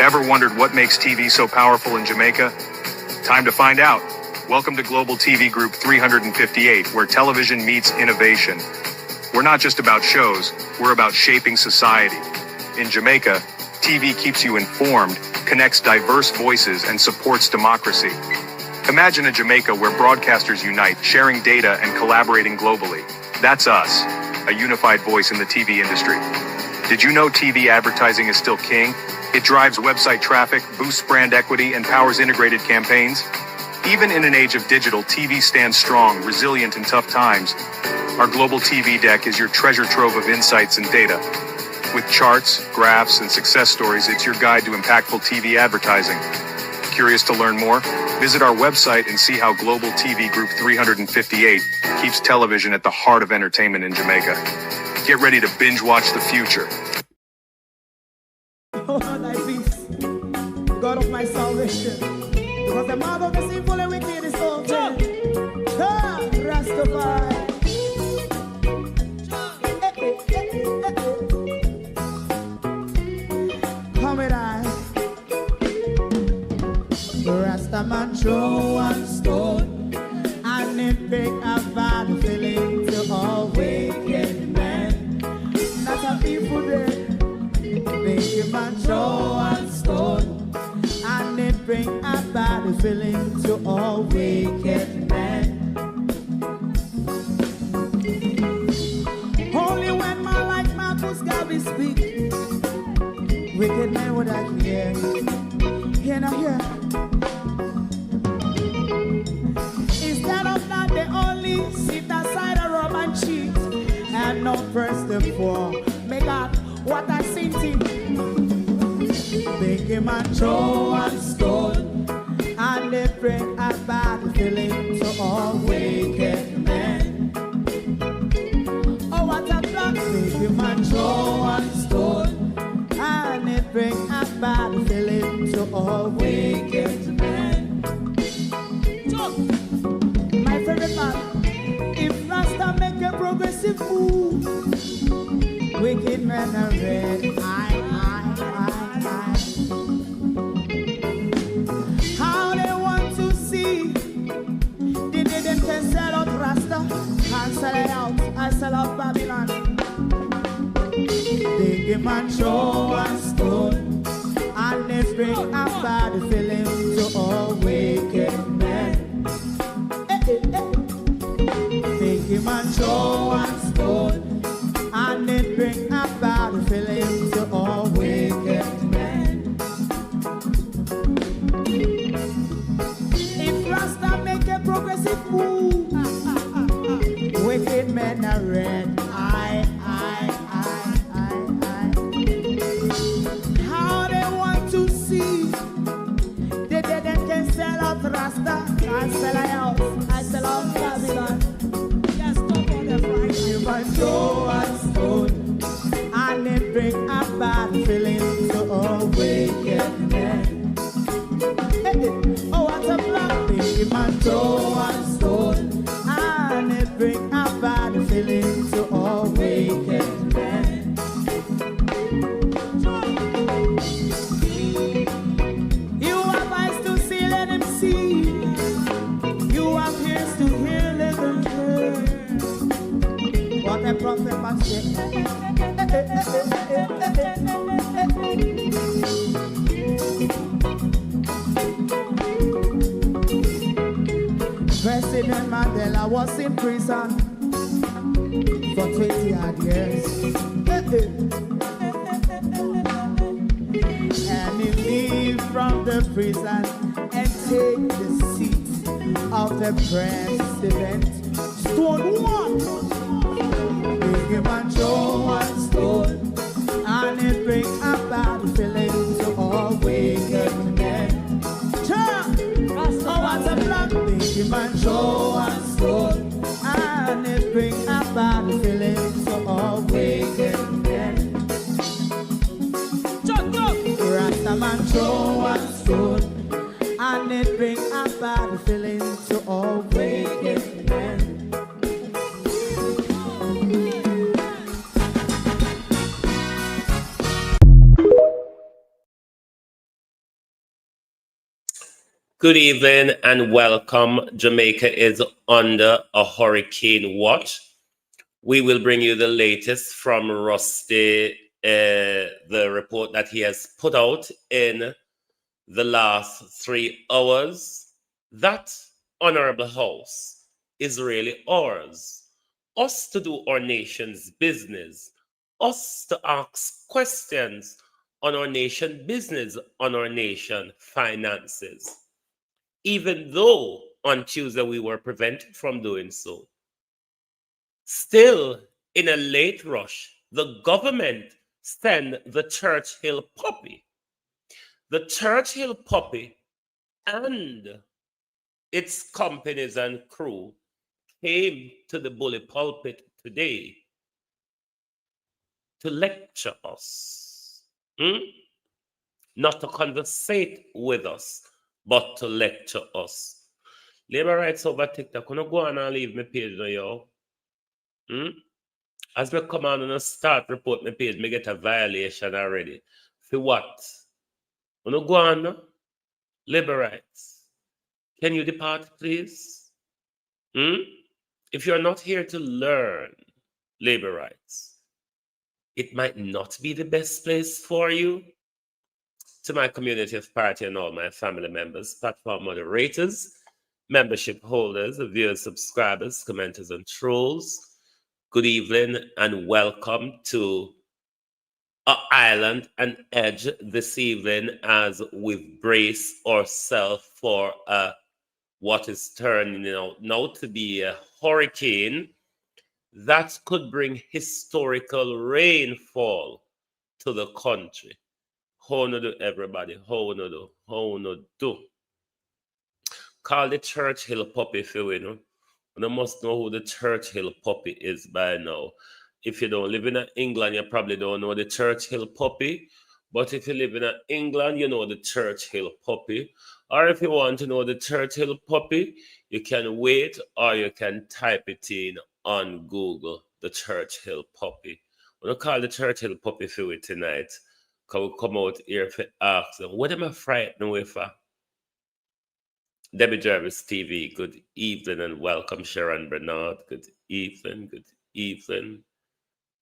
Ever wondered what makes TV so powerful in Jamaica? Time to find out. Welcome to Global TV Group 358, where television meets innovation. We're not just about shows, we're about shaping society. In Jamaica, TV keeps you informed, connects diverse voices, and supports democracy. Imagine a Jamaica where broadcasters unite, sharing data and collaborating globally. That's us, a unified voice in the TV industry. Did you know TV advertising is still king? It drives website traffic, boosts brand equity, and powers integrated campaigns. Even in an age of digital, TV stands strong, resilient in tough times. Our global TV deck is your treasure trove of insights and data. With charts, graphs, and success stories, it's your guide to impactful TV advertising. Curious to learn more? Visit our website and see how Global TV Group 358 keeps television at the heart of entertainment in Jamaica. Get ready to binge watch the future. Oh, thy peace, God of my salvation, because the mouth of the sinful and wicked is open. Rastafari. Come with I. Rastaman throw one stone, and it pick a bad feeling to all wicked men. That's a people there. Make a man throw one stone, and it bring a bad feeling to all wicked men. Only when man like Marcus Garvey speak, wicked men would I hear. Hear now hear. Instead of that, they only sit aside and rub and cheat, and not press the floor. Make out what I seen to. Make a man throw one stone, and they bring a bad feeling to all wicked men. Oh, what a plan! Make a man throw one stone, and they bring a bad feeling to all wicked men. My favorite man, if Rasta make a progressive move, wicked men are red. How they want to see the day them can sell out Rasta and sell it out. I sell out Babylon. Big man throw one stone, and they bring a bad feeling to all wicked men. Big man throw one stone, and it bring a bad feeling to all wicked men. If Rasta make a progressive move, wicked men are red. How they want to see the dead can sell out Rasta. I sell out. I sell out Babylon. Yes, stop on the right. You might throw a stone, and it bring a bad feeling to all wicked men. Oh, what a black baby man throw one stone, and it bring a bad feeling to all wicked men. You have eyes to see, let him see. You have ears to hear, let them hear. What a prophet must say. President Mandela was in prison for 20 odd years. And he leave from the prison and take the seat of the president. Stone one. Big man throw one stone, and it bring a bad feeling to all wicked men. Oh, what a black big man throw one stone, and it bring a bad feeling to all wicked men. Rasta man throw one stone, and it bring a bad feeling to all wicked men. Good evening and welcome. Jamaica is under a hurricane watch. We will bring you the latest from Rusty, the report that he has put out in the last 3 hours. That honorable house is really ours. Us to do our nation's business. Us to ask questions on our nation business, on our nation finances. Even though on Tuesday we were prevented from doing so. Still, in a late rush, the government sent the Churchill puppy. The Churchill puppy and its companies and crew came to the bully pulpit today to lecture us. Not to conversate with us, but to lecture us. Labor rights over TikTok. When I go on and leave my page now, yo. As me come on and start report my page, me get a violation already. For what? When I go on, labor rights. Can you depart, please? If you're not here to learn labor rights, it might not be the best place for you. To my community of party and all my family members, platform moderators, membership holders, viewers, subscribers, commenters, and trolls, good evening and welcome to our island and edge this evening as we brace ourselves for what is turning out now to be a hurricane that could bring historical rainfall to the country. How no do everybody? How no do? How no do? Call the Churchill puppy if you know. You must know who the Churchill puppy is by now. If you don't live in England, you probably don't know the Churchill puppy. But if you live in England, you know the Churchill puppy. Or if you want to know the Churchill puppy, you can wait or you can type it in on Google, the Churchill puppy. We're going to call the Churchill puppy for it tonight. Because we come out here to ask them, what am I frightened with? Debbie Jarvis TV, good evening and welcome. Sharon Bernard, good evening, good evening.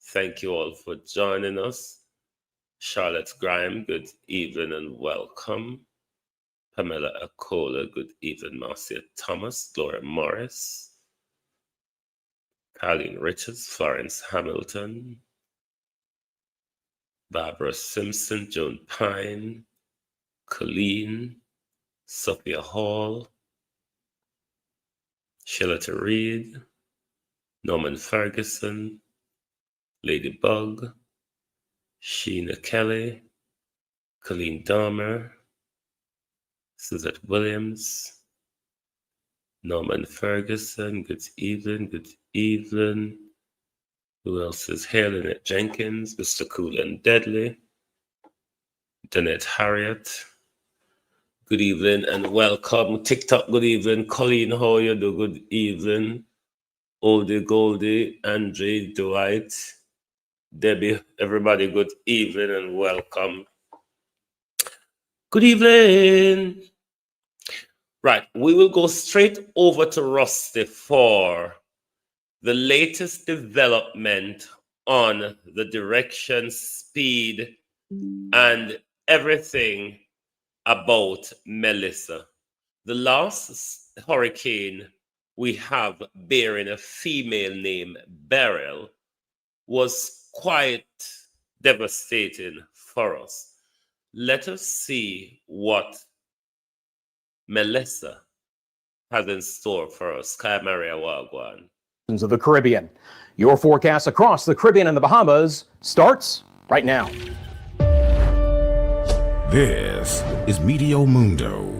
Thank you all for joining us. Charlotte Grime, good evening and welcome. Pamela Acola, good evening. Marcia Thomas, Gloria Morris, Colleen Richards, Florence Hamilton, Barbara Simpson, Joan Pine, Colleen, Sophia Hall, Shillata Reed, Norman Ferguson, Ladybug, Sheena Kelly, Colleen Dahmer, Suzette Williams, Norman Ferguson, good evening, good evening. Who else is here? Lynette Jenkins, Mr. Cool and Deadly, Danette Harriet. Good evening and welcome. TikTok, good evening. Colleen, how you do? Good evening. Oldie Goldie, Andre, Dwight, Debbie, everybody, good evening and welcome. Good evening. Right, we will go straight over to Rusty for the latest development on the direction, speed, and everything about Melissa. The last hurricane we have bearing a female named Beryl was quite devastating for us. Let us see what Melissa has in store for us. Kai Maria Wagwan. Of the Caribbean. Your forecast across the Caribbean and the Bahamas starts right now. This is Medio Mundo.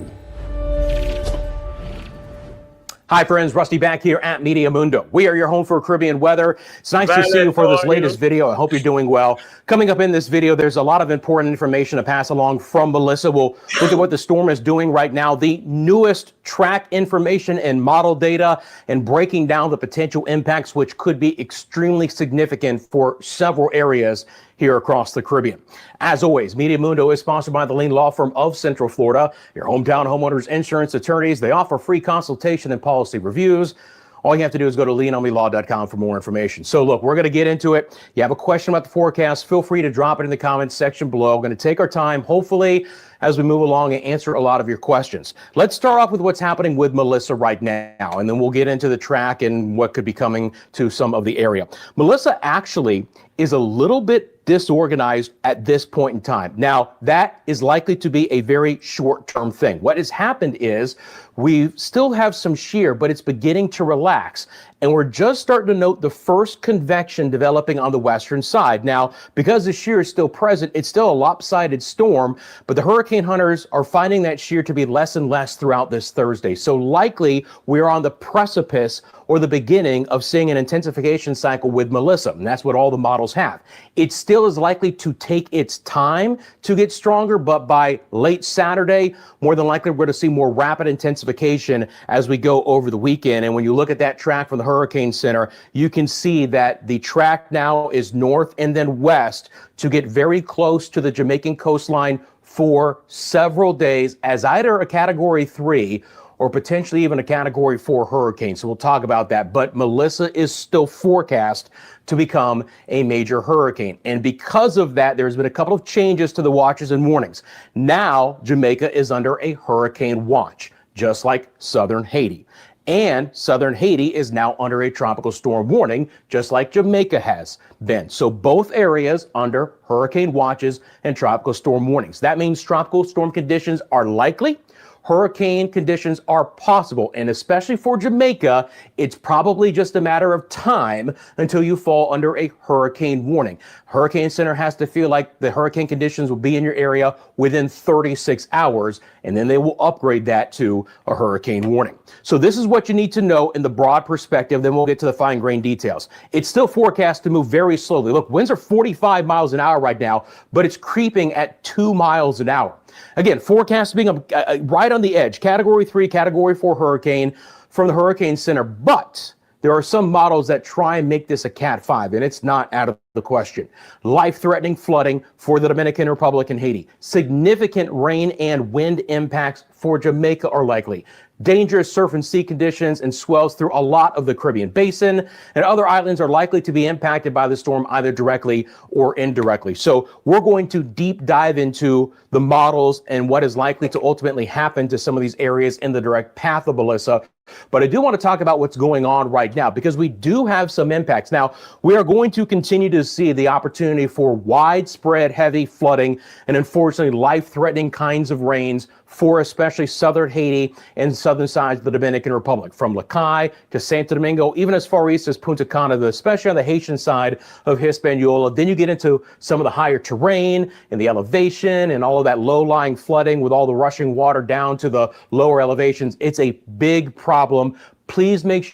Hi friends, Rusty back here at Media Mundo. We are your home for Caribbean weather. It's nice to see you for this latest video. I hope you're doing well. Coming up in this video, there's a lot of important information to pass along from Melissa. We'll look at what the storm is doing right now, the newest track information and model data, and breaking down the potential impacts, which could be extremely significant for several areas here across the Caribbean. As always, Media Mundo is sponsored by the Lean Law Firm of Central Florida, your hometown homeowners insurance attorneys. They offer free consultation and policy reviews. All you have to do is go to leanomelaw.com for more information. So look, we're going to get into it. You have a question about the forecast, feel free to drop it in the comments section below. We're going to take our time, hopefully, as we move along and answer a lot of your questions. Let's start off with what's happening with Melissa right now, and then we'll get into the track and what could be coming to some of the area. Melissa actually is a little bit disorganized at this point in time. Now, that is likely to be a very short-term thing. What has happened is we still have some shear, but it's beginning to relax. And we're just starting to note the first convection developing on the western side. Now, because the shear is still present, it's still a lopsided storm, but the hurricane hunters are finding that shear to be less and less throughout this Thursday. So likely we're on the precipice or the beginning of seeing an intensification cycle with Melissa. And that's what all the models have. It still is likely to take its time to get stronger, but by late Saturday, more than likely we're going to see more rapid intensification as we go over the weekend. And when you look at that track from the Hurricane Center, you can see that the track now is north and then west to get very close to the Jamaican coastline for several days as either a Category 3 or potentially even a Category 4 hurricane. So we'll talk about that. But Melissa is still forecast to become a major hurricane. And because of that, there's been a couple of changes to the watches and warnings. Now, Jamaica is under a hurricane watch, just like southern Haiti. And southern Haiti is now under a tropical storm warning, just like Jamaica has been. So both areas under hurricane watches and tropical storm warnings. That means tropical storm conditions are likely. Hurricane conditions are possible, and especially for Jamaica, it's probably just a matter of time until you fall under a hurricane warning. Hurricane Center has to feel like the hurricane conditions will be in your area within 36 hours, and then they will upgrade that to a hurricane warning. So this is what you need to know in the broad perspective, then we'll get to the fine grain details. It's still forecast to move very slowly. Look, winds are 45 miles an hour right now, but it's creeping at 2 miles an hour. Again, forecast being right on the edge, Category 3, Category 4 hurricane from the Hurricane Center. But there are some models that try and make this a Cat 5, and it's not out of the question. Life-threatening flooding for the Dominican Republic and Haiti. Significant rain and wind impacts for Jamaica are likely. Dangerous surf and sea conditions and swells through a lot of the Caribbean basin, and other islands are likely to be impacted by the storm either directly or indirectly. So we're going to deep dive into the models and what is likely to ultimately happen to some of these areas in the direct path of Melissa. But I do want to talk about what's going on right now because we do have some impacts. Now, we are going to continue to see the opportunity for widespread heavy flooding and unfortunately life-threatening kinds of rains for especially southern Haiti and southern sides of the Dominican Republic, from Lacai to Santo Domingo, even as far east as Punta Cana, especially on the Haitian side of Hispaniola. Then you get into some of the higher terrain and the elevation and all of that low-lying flooding with all the rushing water down to the lower elevations. It's a big problem. Please make sure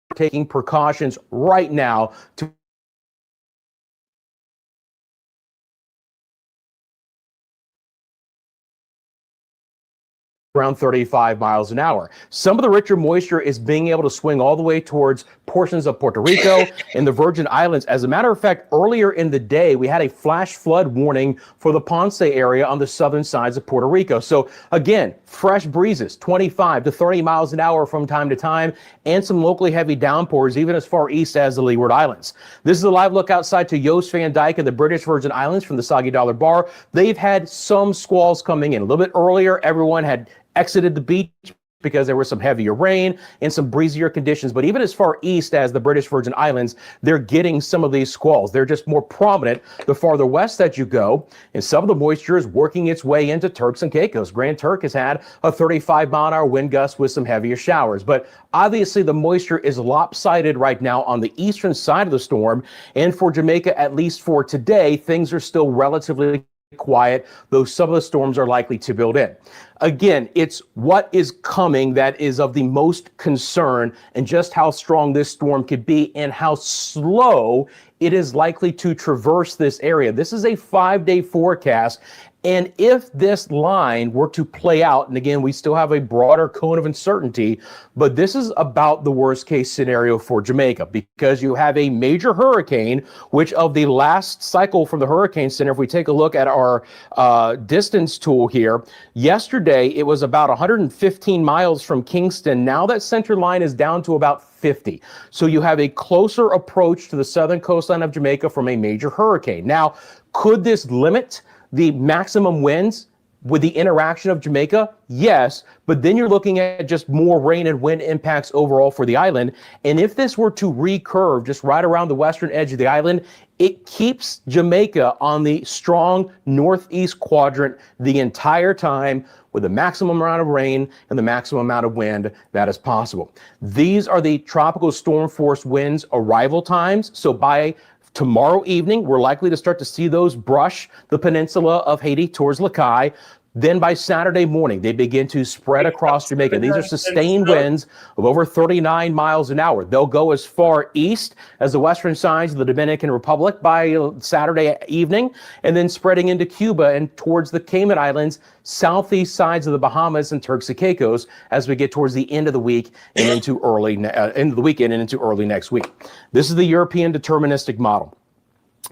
you're taking precautions right now to around 35 miles an hour. Some of the richer moisture is being able to swing all the way towards portions of Puerto Rico and the Virgin Islands. As a matter of fact, earlier in the day, we had a flash flood warning for the Ponce area on the southern sides of Puerto Rico. So again, fresh breezes, 25 to 30 miles an hour from time to time, and some locally heavy downpours, even as far east as the Leeward Islands. This is a live look outside to Yost Van Dyke and the British Virgin Islands from the Soggy Dollar Bar. They've had some squalls coming in. A little bit earlier, everyone had exited the beach because there was some heavier rain and some breezier conditions. But even as far east as the British Virgin Islands, they're getting some of these squalls. They're just more prominent the farther west that you go. And some of the moisture is working its way into Turks and Caicos. Grand Turk has had a 35-mile-an-hour wind gust with some heavier showers. But obviously the moisture is lopsided right now on the eastern side of the storm. And for Jamaica, at least for today, things are still relatively quiet, though some of the storms are likely to build in. Again, it's what is coming that is of the most concern, and just how strong this storm could be and how slow it is likely to traverse this area. This is a 5-day forecast, And if this line were to play out, and again, we still have a broader cone of uncertainty, but this is about the worst case scenario for Jamaica, because you have a major hurricane, which of the last cycle from the Hurricane Center, if we take a look at our distance tool here, yesterday it was about 115 miles from Kingston. Now that center line is down to about 50. So you have a closer approach to the southern coastline of Jamaica from a major hurricane. Now, could this limit the maximum winds with the interaction of Jamaica? Yes, but then you're looking at just more rain and wind impacts overall for the island. And if this were to recurve just right around the western edge of the island, it keeps Jamaica on the strong northeast quadrant the entire time, with the maximum amount of rain and the maximum amount of wind that is possible. These are the tropical storm force winds arrival times. So by tomorrow evening, we're likely to start to see those brush the peninsula of Haiti towards Lakai. Then by Saturday morning, they begin to spread across Jamaica. These are sustained winds of over 39 miles an hour. They'll go as far east as the western sides of the Dominican Republic by Saturday evening, and then spreading into Cuba and towards the Cayman Islands, southeast sides of the Bahamas and Turks and Caicos as we get towards the end of the week and into end of the weekend and into early next week. This is the European deterministic model.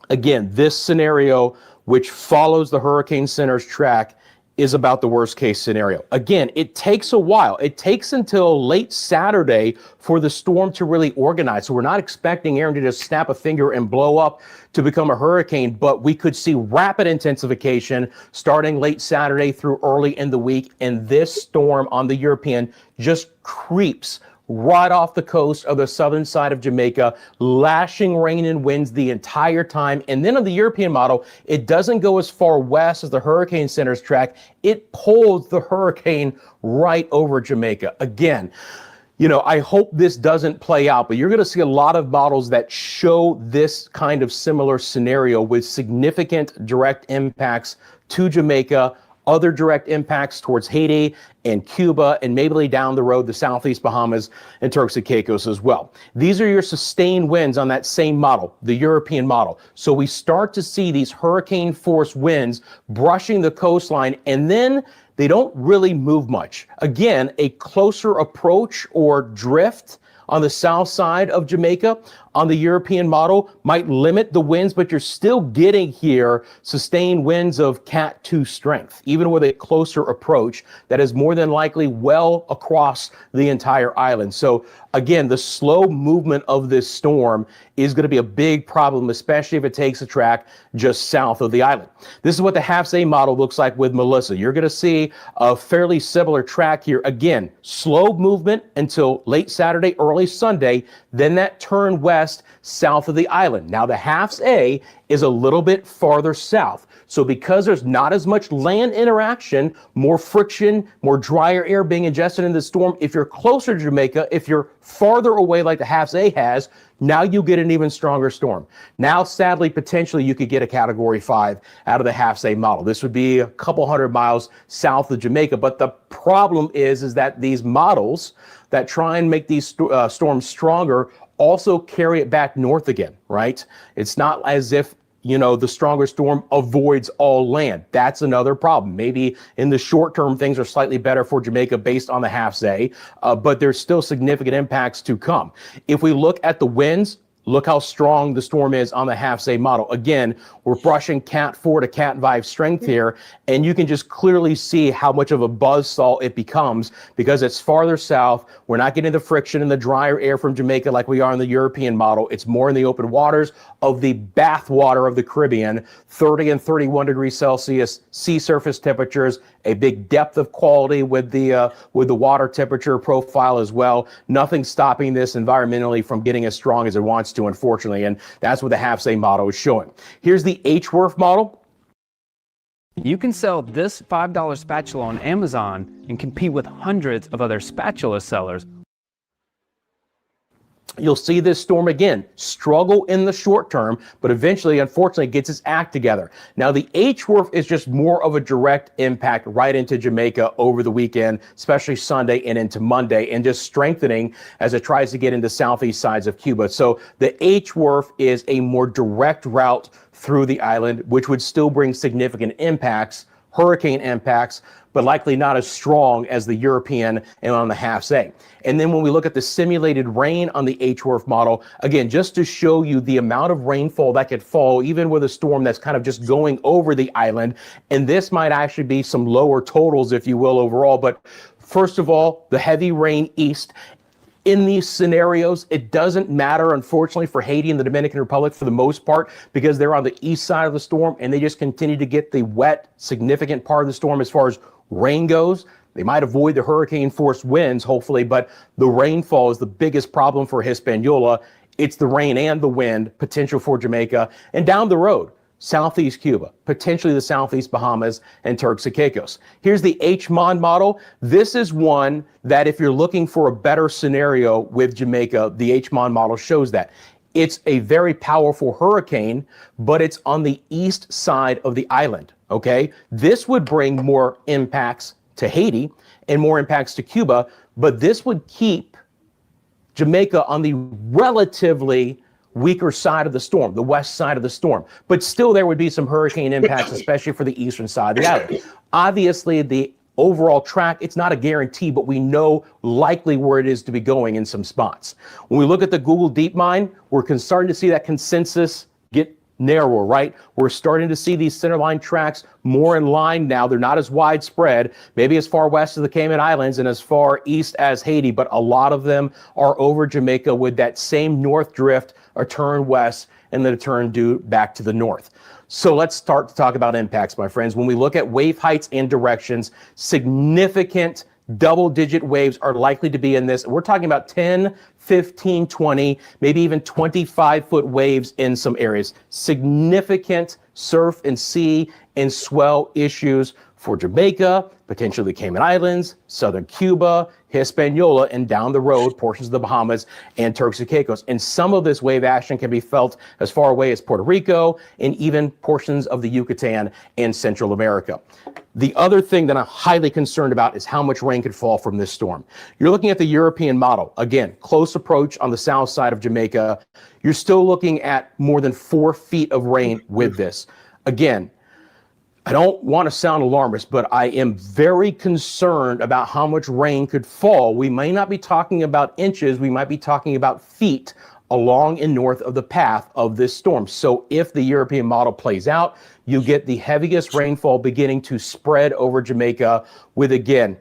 Again, this scenario, which follows the Hurricane Center's track, is about the worst case scenario. Again, it takes a while. It takes until late Saturday for the storm to really organize. So we're not expecting Aaron to just snap a finger and blow up to become a hurricane, but we could see rapid intensification starting late Saturday through early in the week. And this storm on the European just creeps right off the coast of the southern side of Jamaica, lashing rain and winds the entire time. And then on the European model, it doesn't go as far west as the Hurricane Center's track. It pulls the hurricane right over Jamaica. Again, you know, I hope this doesn't play out, but you're going to see a lot of models that show this kind of similar scenario with significant direct impacts to Jamaica, other direct impacts towards Haiti and Cuba, and maybe down the road, the Southeast Bahamas and Turks and Caicos as well. These are your sustained winds on that same model, the European model. So we start to see these hurricane force winds brushing the coastline, and then they don't really move much. Again, a closer approach or drift on the south side of Jamaica on the European model might limit the winds, but you're still getting here sustained winds of Cat 2 strength, even with a closer approach that is more than likely well across the entire island. So again, the slow movement of this storm is going to be a big problem, especially if it takes a track just south of the island. This is what the HAFS-A model looks like with Melissa. You're going to see a fairly similar track here. Again, slow movement until late Saturday, early Sunday, then that turn west south of the island. Now the HAFS-A is a little bit farther south. So because there's not as much land interaction, more friction, more drier air being ingested in the storm, if you're closer to Jamaica, if you're farther away like the HAFS-A has, now you get an even stronger storm. Now, sadly, potentially you could get a Category 5 out of the HAFS-A model. This would be a couple hundred miles south of Jamaica. But the problem is that these models that try and make these storms stronger also carry it back north again, right? It's not as if, you know, the stronger storm avoids all land. That's another problem. Maybe in the short term, things are slightly better for Jamaica based on the HAFS-A, but there's still significant impacts to come. If we look at the winds, look how strong the storm is on the HAFS-A model. Again, we're brushing Cat 4 to Cat 5 strength here, and you can just clearly see how much of a buzzsaw it becomes because it's farther south. We're not getting the friction and the drier air from Jamaica like we are in the European model. It's more in the open waters of the bathwater of the Caribbean, 30 and 31 degrees Celsius sea surface temperatures, a big depth of quality with the water temperature profile as well. Nothing stopping this environmentally from getting as strong as it wants to, unfortunately, and that's what the HAFS-A model is showing. Here's the HWRF model. You can sell this $5 spatula on Amazon and compete with hundreds of other spatula sellers. You'll see this storm again struggle in the short term, but eventually, unfortunately, gets its act together. Now, the HWRF is just more of a direct impact right into Jamaica over the weekend, especially Sunday and into Monday, and just strengthening as it tries to get into southeast sides of Cuba. So the HWRF is a more direct route through the island, which would still bring significant impacts, hurricane impacts, but likely not as strong as the European and on the half A. And then when we look at the simulated rain on the HWRF model, again, just to show you the amount of rainfall that could fall, even with a storm that's kind of just going over the island. And this might actually be some lower totals, if you will, overall. But first of all, the heavy rain east. In these scenarios, it doesn't matter, unfortunately, for Haiti and the Dominican Republic for the most part, because they're on the east side of the storm and they just continue to get the wet, significant part of the storm as far as rain goes. They might avoid the hurricane force winds, hopefully, but the rainfall is the biggest problem for Hispaniola. It's the rain and the wind potential for Jamaica. And down the road, Southeast Cuba, potentially the Southeast Bahamas and Turks and Caicos. Here's the HMON model. This is one that if you're looking for a better scenario with Jamaica, the HMON model shows that. It's a very powerful hurricane, but it's on the east side of the island, okay? This would bring more impacts to Haiti and more impacts to Cuba, but this would keep Jamaica on the relatively weaker side of the storm, the west side of the storm. But still there would be some hurricane impacts, especially for the eastern side of the island. Obviously, the overall track, it's not a guarantee, but we know likely where it is to be going in some spots. When we look at the Google DeepMind, we're starting to see that consensus get narrower, right? We're starting to see these centerline tracks more in line now. They're not as widespread, maybe as far west as the Cayman Islands and as far east as Haiti, but a lot of them are over Jamaica with that same north drift, a turn west, and then a turn due back to the north. So let's start to talk about impacts, my friends. When we look at wave heights and directions, significant double-digit waves are likely to be in this. We're talking about 10, 15, 20, maybe even 25-foot waves in some areas. Significant surf and sea and swell issues for Jamaica, potentially the Cayman Islands, southern Cuba, Hispaniola, and down the road, portions of the Bahamas and Turks and Caicos. And some of this wave action can be felt as far away as Puerto Rico and even portions of the Yucatan and Central America. The other thing that I'm highly concerned about is how much rain could fall from this storm. You're looking at the European model. Again, close approach on the south side of Jamaica. You're still looking at more than 4 feet of rain with this. Again, I don't want to sound alarmist, but I am very concerned about how much rain could fall. We may not be talking about inches, we might be talking about feet along and north of the path of this storm. So if the European model plays out, you get the heaviest rainfall beginning to spread over Jamaica with, again,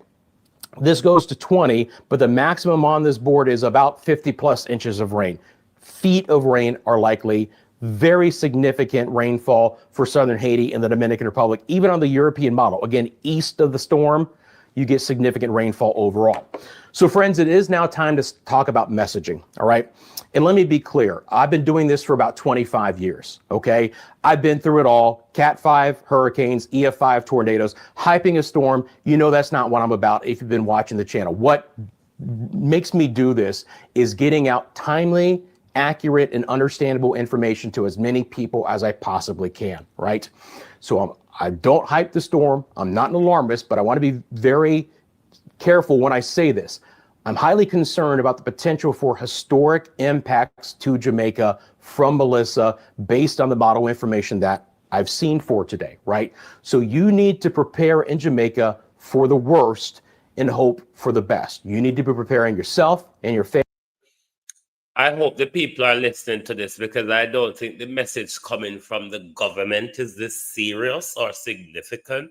this goes to 20, but the maximum on this board is about 50 plus inches of rain. Feet of rain are likely. Very significant rainfall for southern Haiti and the Dominican Republic, even on the European model. Again, east of the storm, you get significant rainfall overall. So friends, it is now time to talk about messaging, all right? And let me be clear, I've been doing this for about 25 years, okay? I've been through it all, Cat 5 hurricanes, EF5 tornadoes, hyping a storm. You know that's not what I'm about if you've been watching the channel. What makes me do this is getting out timely, accurate, and understandable information to as many people as I possibly can, right? So I don't hype the storm. I'm not an alarmist, but I want to be very careful when I say this. I'm highly concerned about the potential for historic impacts to Jamaica from Melissa based on the model information that I've seen for today, right? So you need to prepare in Jamaica for the worst and hope for the best. You need to be preparing yourself and your family. I hope the people are listening to this because I don't think the message coming from the government is this serious or significant.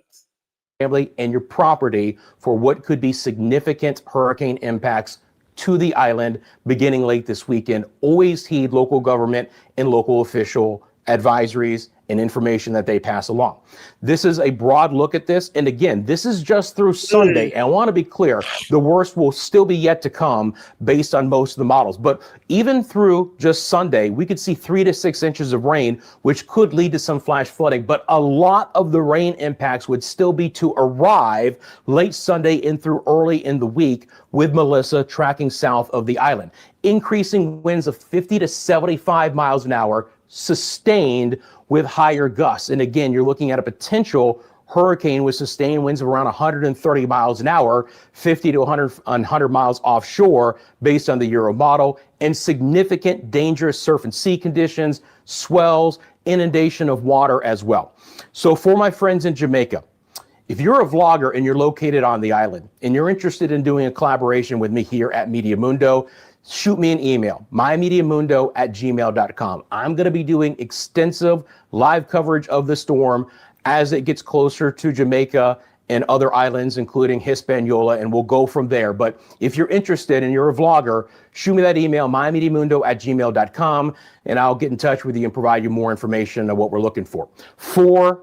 And your property for what could be significant hurricane impacts to the island beginning late this weekend. Always heed local government and local official advisories and information that they pass along. This is a broad look at this. And again, this is just through Sunday. And I want to be clear, the worst will still be yet to come based on most of the models. But even through just Sunday, we could see 3 to 6 inches of rain, which could lead to some flash flooding. But a lot of the rain impacts would still be to arrive late Sunday and through early in the week with Melissa tracking south of the island. Increasing winds of 50 to 75 miles an hour sustained with higher gusts. And again, you're looking at a potential hurricane with sustained winds of around 130 miles an hour, 50 to 100 miles offshore based on the Euro model, and significant dangerous surf and sea conditions, swells, inundation of water as well. So for my friends in Jamaica, If you're a vlogger and you're located on the island and you're interested in doing a collaboration with me here at Media Mundo, shoot me an email, mymediamundo@gmail.com. I'm going to be doing extensive live coverage of the storm as it gets closer to Jamaica and other islands, including Hispaniola, and we'll go from there. But if you're interested and you're a vlogger, shoot me that email, mymediamundo@gmail.com, and I'll get in touch with you and provide you more information on what we're looking for. For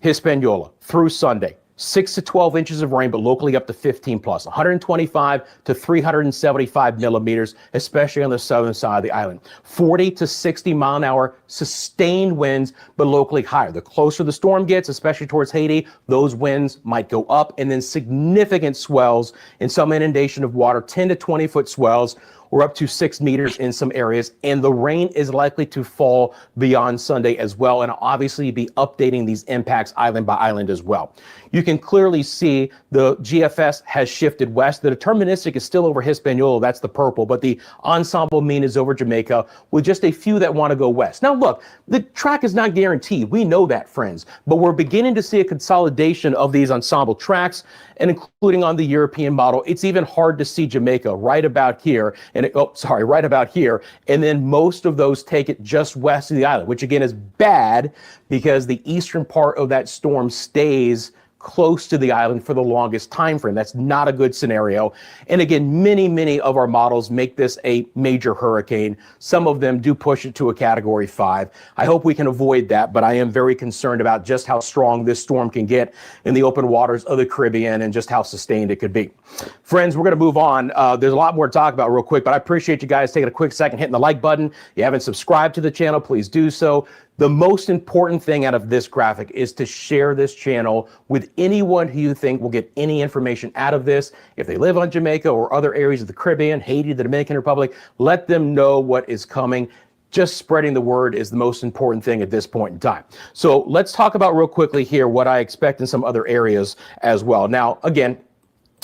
Hispaniola through Sunday, 6 to 12 inches of rain, but locally up to 15 plus, 125 to 375 millimeters, especially on the southern side of the island. 40 to 60 mile an hour sustained winds, but locally higher. The closer the storm gets, especially towards Haiti, those winds might go up, and then significant swells and some inundation of water, 10 to 20 foot swells. We're up to 6 meters in some areas, and the rain is likely to fall beyond Sunday as well, and obviously be updating these impacts island by island as well. You can clearly see the GFS has shifted west. The deterministic is still over Hispaniola, that's the purple, but the ensemble mean is over Jamaica, with just a few that want to go west. Now look, the track is not guaranteed. We know that, friends, but we're beginning to see a consolidation of these ensemble tracks, and including on the European model. It's even hard to see Jamaica right about here, and right about here, and then most of those take it just west of the island, which again is bad because the eastern part of that storm stays close to the island for the longest time frame. That's not a good scenario. And again, many of our models make this a major hurricane. Some of them do push it to a category 5. I hope we can avoid that, but I am very concerned about just how strong this storm can get in the open waters of the Caribbean and just how sustained it could be. Friends, we're going to move on. There's a lot more to talk about real quick, but I appreciate you guys taking a quick second, hitting the like button. If you haven't subscribed to the channel, please do so. The most important thing out of this graphic is to share this channel with anyone who you think will get any information out of this. If they live on Jamaica or other areas of the Caribbean, Haiti, the Dominican Republic, let them know what is coming. Just spreading the word is the most important thing at this point in time. So let's talk about real quickly here what I expect in some other areas as well. Now, again,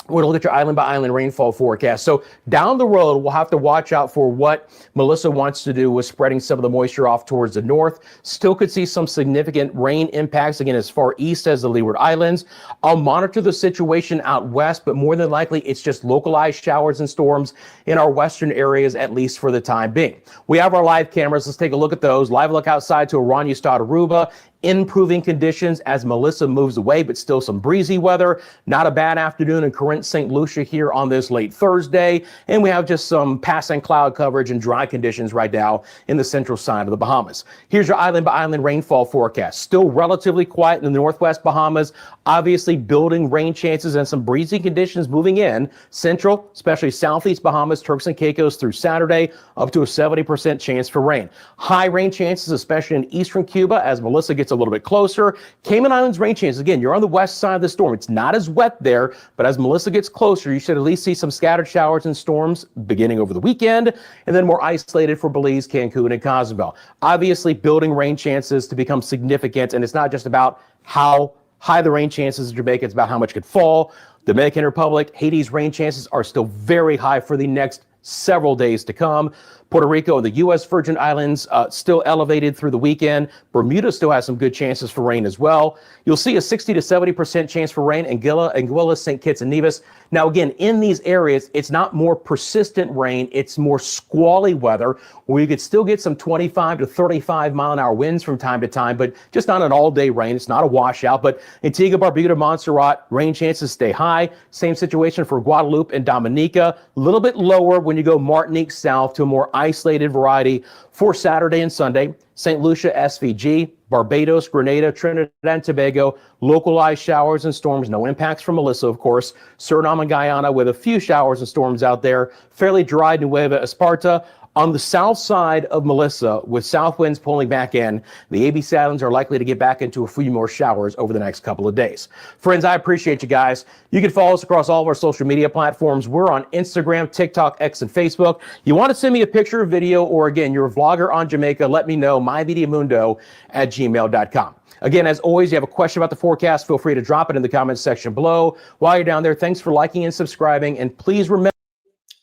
we're going to look at your island by island rainfall forecast. So down the road, we'll have to watch out for what Melissa wants to do with spreading some of the moisture off towards the north. Still could see some significant rain impacts, again, as far east as the Leeward Islands. I'll monitor the situation out west, but more than likely, it's just localized showers and storms in our western areas, at least for the time being. We have our live cameras. Let's take a look at those. Live look outside to Oranjestad, Aruba. Improving conditions as Melissa moves away, but still some breezy weather. Not a bad afternoon in Corinth, St. Lucia here on this late Thursday. And we have just some passing cloud coverage and dry conditions right now in the central side of the Bahamas. Here's your island by island rainfall forecast. Still relatively quiet in the northwest Bahamas. Obviously building rain chances and some breezy conditions moving in. Central, especially southeast Bahamas, Turks and Caicos through Saturday, up to a 70% chance for rain. High rain chances, especially in eastern Cuba as Melissa gets a little bit closer. Cayman Islands rain chances. Again, you're on the west side of the storm. It's not as wet there, but as Melissa gets closer, you should at least see some scattered showers and storms beginning over the weekend, and then more isolated for Belize, Cancun, and Cozumel. Obviously, building rain chances to become significant, and it's not just about how high the rain chances in Jamaica, it's about how much could fall. Dominican Republic, Haiti's rain chances are still very high for the next several days to come. Puerto Rico and the U.S. Virgin Islands still elevated through the weekend. Bermuda still has some good chances for rain as well. You'll see a 60 to 70% chance for rain in Anguilla, St. Kitts and Nevis. Now, again, in these areas, it's not more persistent rain. It's more squally weather where you could still get some 25 to 35 mile an hour winds from time to time, but just not an all day rain. It's not a washout, but Antigua, Barbuda, Montserrat, rain chances stay high. Same situation for Guadeloupe and Dominica. A little bit lower when you go Martinique south to a more isolated variety for Saturday and Sunday. St. Lucia, SVG, Barbados, Grenada, Trinidad and Tobago, localized showers and storms, no impacts from Melissa, of course. Suriname and Guyana with a few showers and storms out there. Fairly dry Nueva Esparta. On the south side of Melissa, with south winds pulling back in, the ABC Islands are likely to get back into a few more showers over the next couple of days. Friends, I appreciate you guys. You can follow us across all of our social media platforms. We're on Instagram, TikTok, X, and Facebook. You want to send me a picture or video, or again, you're a vlogger on Jamaica, let me know, mymediamundo@gmail.com. Again, as always, you have a question about the forecast, feel free to drop it in the comments section below. While you're down there, thanks for liking and subscribing, and please remember.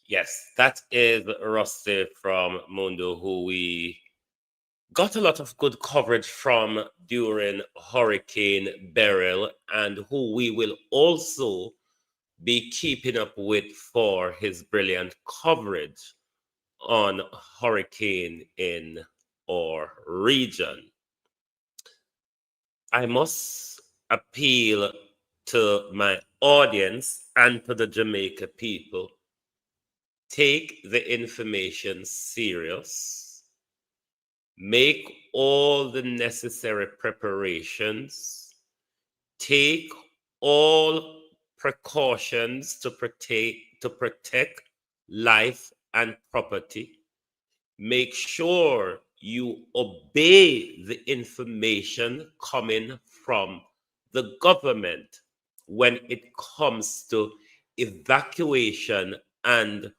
Yes, that is Rusty from Mundo, who we got a lot of good coverage from during Hurricane Beryl, and who we will also be keeping up with for his brilliant coverage on hurricane in our region. I must appeal to my audience and to the Jamaica people. Take the information serious. Make all the necessary preparations. Take all precautions to protect life and property. Make sure you obey the information coming from the government when it comes to evacuation and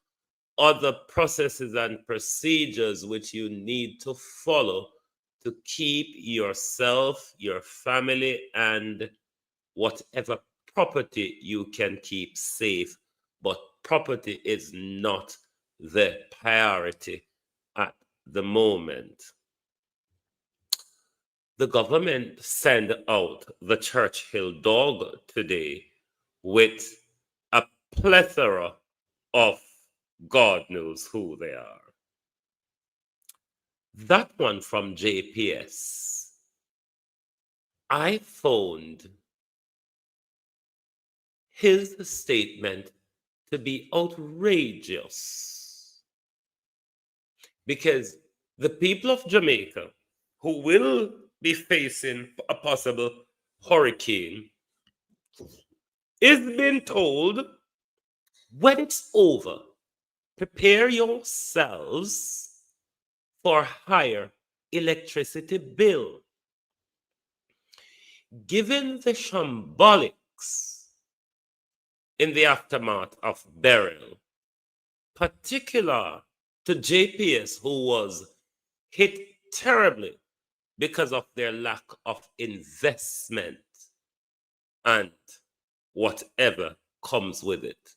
other processes and procedures which you need to follow to keep yourself, your family, and whatever property you can keep safe. But property is not the priority at the moment. The government sent out the Churchill dog today with a plethora of God knows who they are. That one from JPS, I found his statement to be outrageous, because the people of Jamaica who will be facing a possible hurricane is being told, when it's over, prepare yourselves for higher electricity bill. Given the shambolics in the aftermath of Beryl, particular to JPS, who was hit terribly because of their lack of investment and whatever comes with it,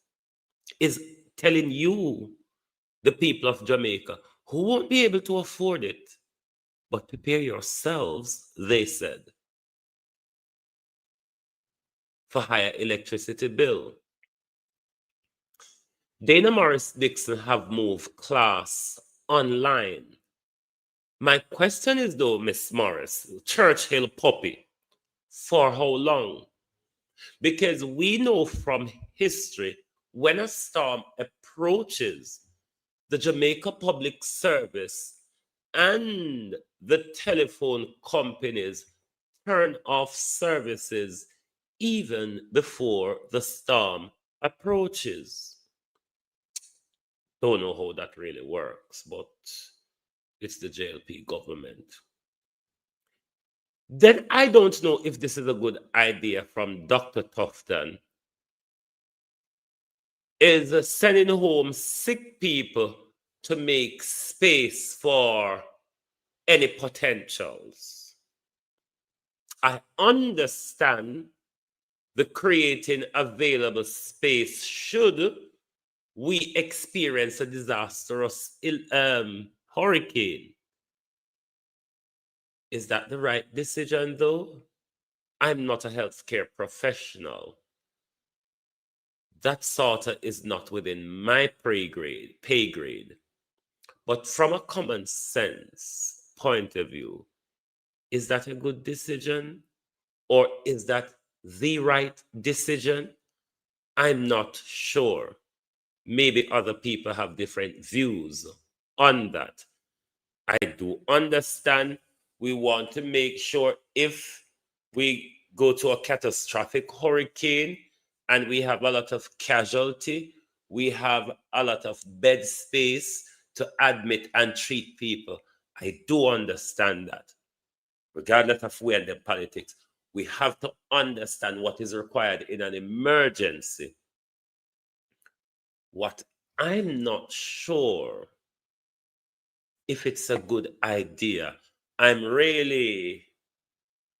is telling you, the people of Jamaica, who won't be able to afford it, but prepare yourselves, they said, for higher electricity bill. Dana Morris Dixon have moved class online. My question is though, Miss Morris, Churchill puppy, for how long? Because we know from history, when a storm approaches, the Jamaica Public Service and the telephone companies turn off services even before the storm approaches. Don't know how that really works, but it's the JLP government. Then I don't know if this is a good idea from Dr. Tufton, is sending home sick people to make space for any potentials. I understand the creating available space should we experience a disastrous hurricane. Is that the right decision, though? I'm not a healthcare professional. That sort of is not within my pay grade. But from a common sense point of view, is that a good decision? Or is that the right decision? I'm not sure. Maybe other people have different views on that. I do understand we want to make sure if we go to a catastrophic hurricane and we have a lot of casualty, we have a lot of bed space to admit and treat people. I do understand that. Regardless of where the politics, we have to understand what is required in an emergency. What I'm not sure if it's a good idea. I'm really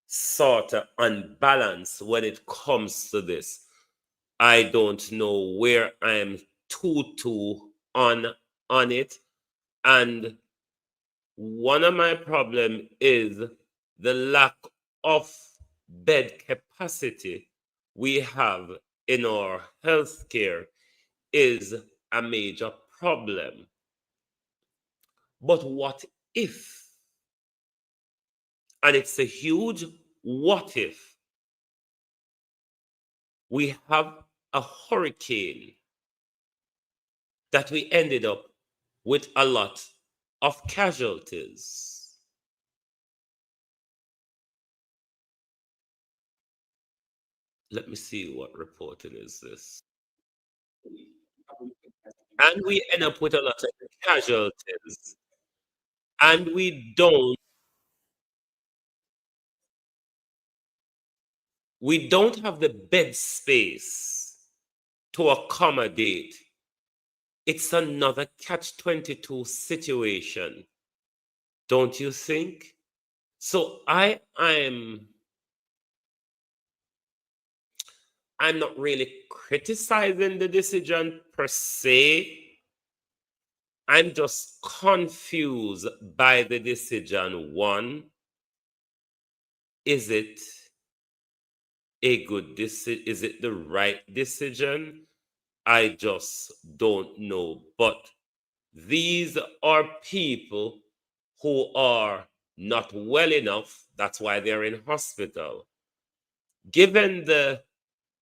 sort of unbalanced when it comes to this. I don't know where I'm too on it. And one of my problem is the lack of bed capacity we have in our healthcare is a major problem. But what if, and it's a huge what if, we have a hurricane that we ended up with a lot of casualties? Let me see what reporting is this. And we end up with a lot of casualties. And we don't have the bed space to accommodate. It's another catch-22 situation, don't you think? So I'm not really criticizing the decision per se. I'm just confused by the decision. One, is it a good decision? Is it the right decision? I just don't know. But these are people who are not well enough. That's why they're in hospital. Given the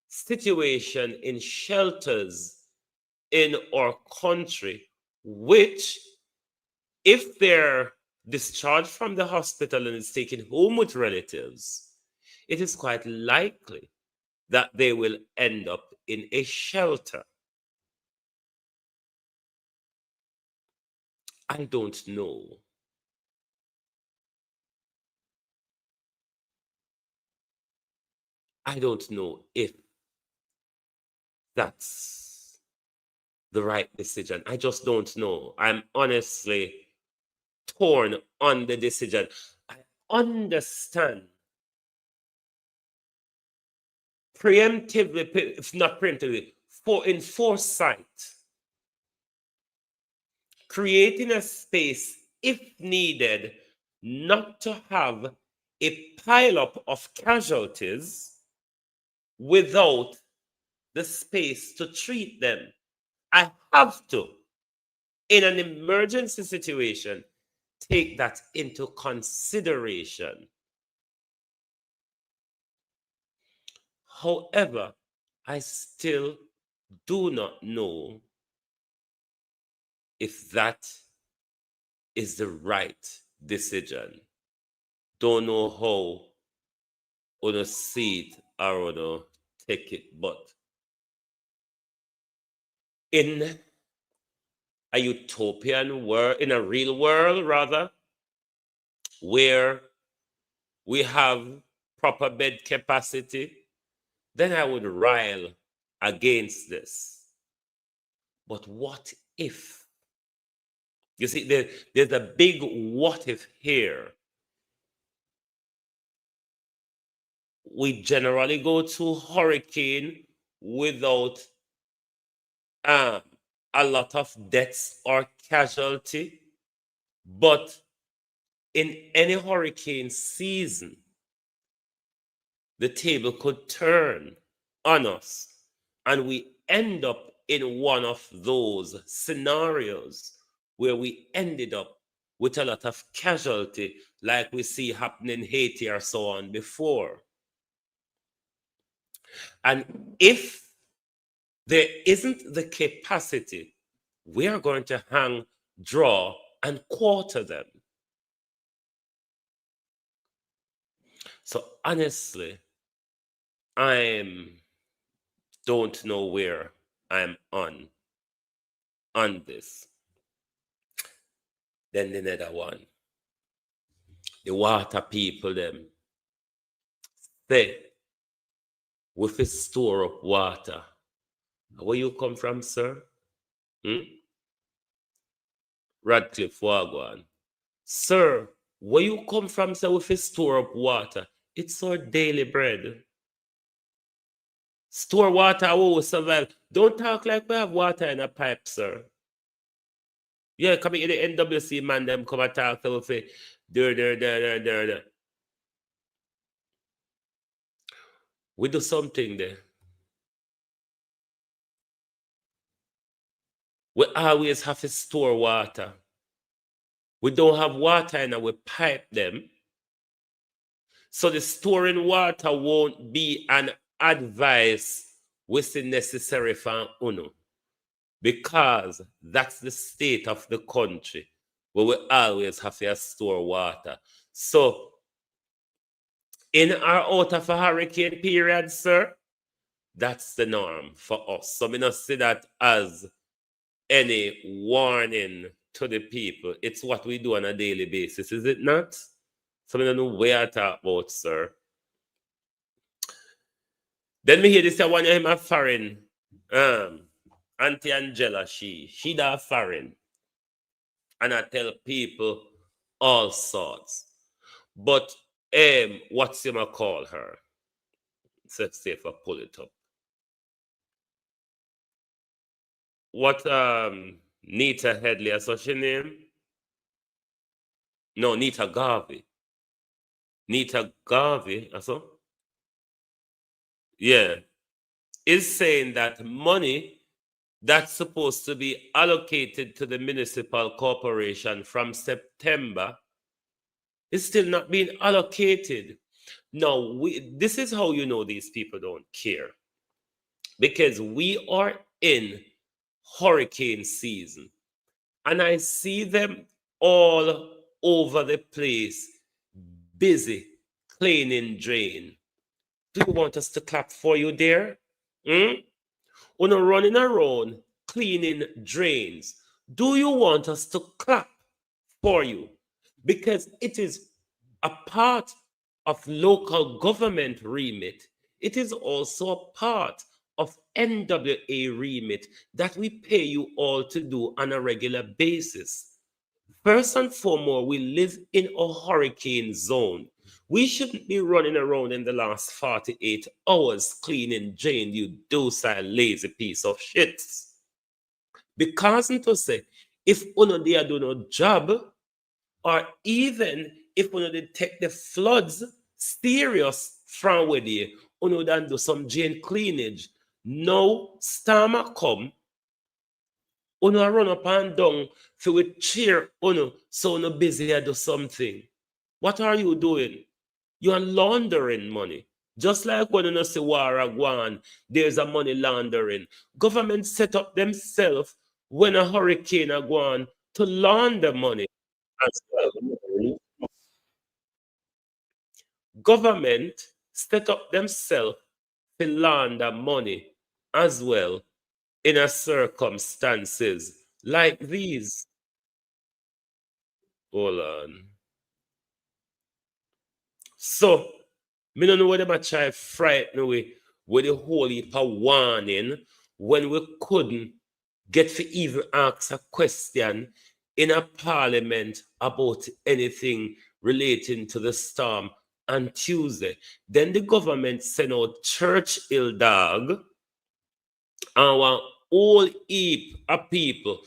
situation in shelters in our country, which, if they're discharged from the hospital and is taken home with relatives, it is quite likely that they will end up in a shelter. I don't know. I don't know if that's the right decision. I just don't know. I'm honestly torn on the decision. I understand preemptively, if not preemptively, in foresight, creating a space if needed, not to have a pileup of casualties without the space to treat them. I have to, in an emergency situation, take that into consideration. However, I still do not know if that is the right decision. Don't know how on see it or on take it, but in a utopian world, in a real world rather, where we have proper bed capacity, then I would rile against this. But what if? You see, there's a big what if here. We generally go to hurricane without a lot of deaths or casualty, but in any hurricane season, the table could turn on us and we end up in one of those scenarios where we ended up with a lot of casualty like we see happening in Haiti or so on before. And if there isn't the capacity, we are going to hang, draw, and quarter them. So honestly, I don't know where I'm on this. Then the another one, the water people them say, with a store up water. Where you come from, sir? Radcliffe Wagwan. Sir, where you come from, sir, with a store up water? It's our daily bread. Store water, how we survive. Don't talk like we have water in a pipe, sir. Yeah, coming in the NWC man, them come and talk to us. There. We do something there. We always have to store water. We don't have water and we pipe them. So the storing water won't be an advice which is necessary for UNO. Because that's the state of the country where we always have to store water. So in or out of a hurricane period, sir, that's the norm for us. So we don't see that as any warning to the people. It's what we do on a daily basis, is it not? So we don't know where to talk about, sir. Then me hear this one of him a foreign. Auntie Angela, she da foreign. And I tell people all sorts. But what's him I call her? Let's see if I pull it up. What Nita Headley, is such a name? No, Nita Garvey. Nita Garvey, so? Yeah. Is saying that money that's supposed to be allocated to the municipal corporation from September is still not being allocated. Now, this is how you know these people don't care. Because we are in hurricane season. And I see them all over the place, busy cleaning drain. Do you want us to clap for you there? When you're running around cleaning drains, do you want us to clap for you? Because it is a part of local government remit. It is also a part of NWA remit that we pay you all to do on a regular basis. First and foremost, we live in a hurricane zone. We shouldn't be running around in the last 48 hours cleaning drain, you docile, lazy piece of shit. Because to say, if uno there do no job, or even if uno dey take the floods serious from where they uno dan do some drain cleanage, no storm a come, uno run up and down for we cheer uno so uno busy do something. What are you doing? You are laundering money. Just like when you say war a gwan, there's a money laundering. Government set up themselves when a hurricane a gwan to launder money as well. Government set up themselves to launder money as well in a circumstances like these. Hold on. So, me don't know whether them try frighten we with the whole heap of warning when we couldn't get to even ask a question in a parliament about anything relating to the storm on Tuesday. Then the government sent out Churchill dog and one whole heap of people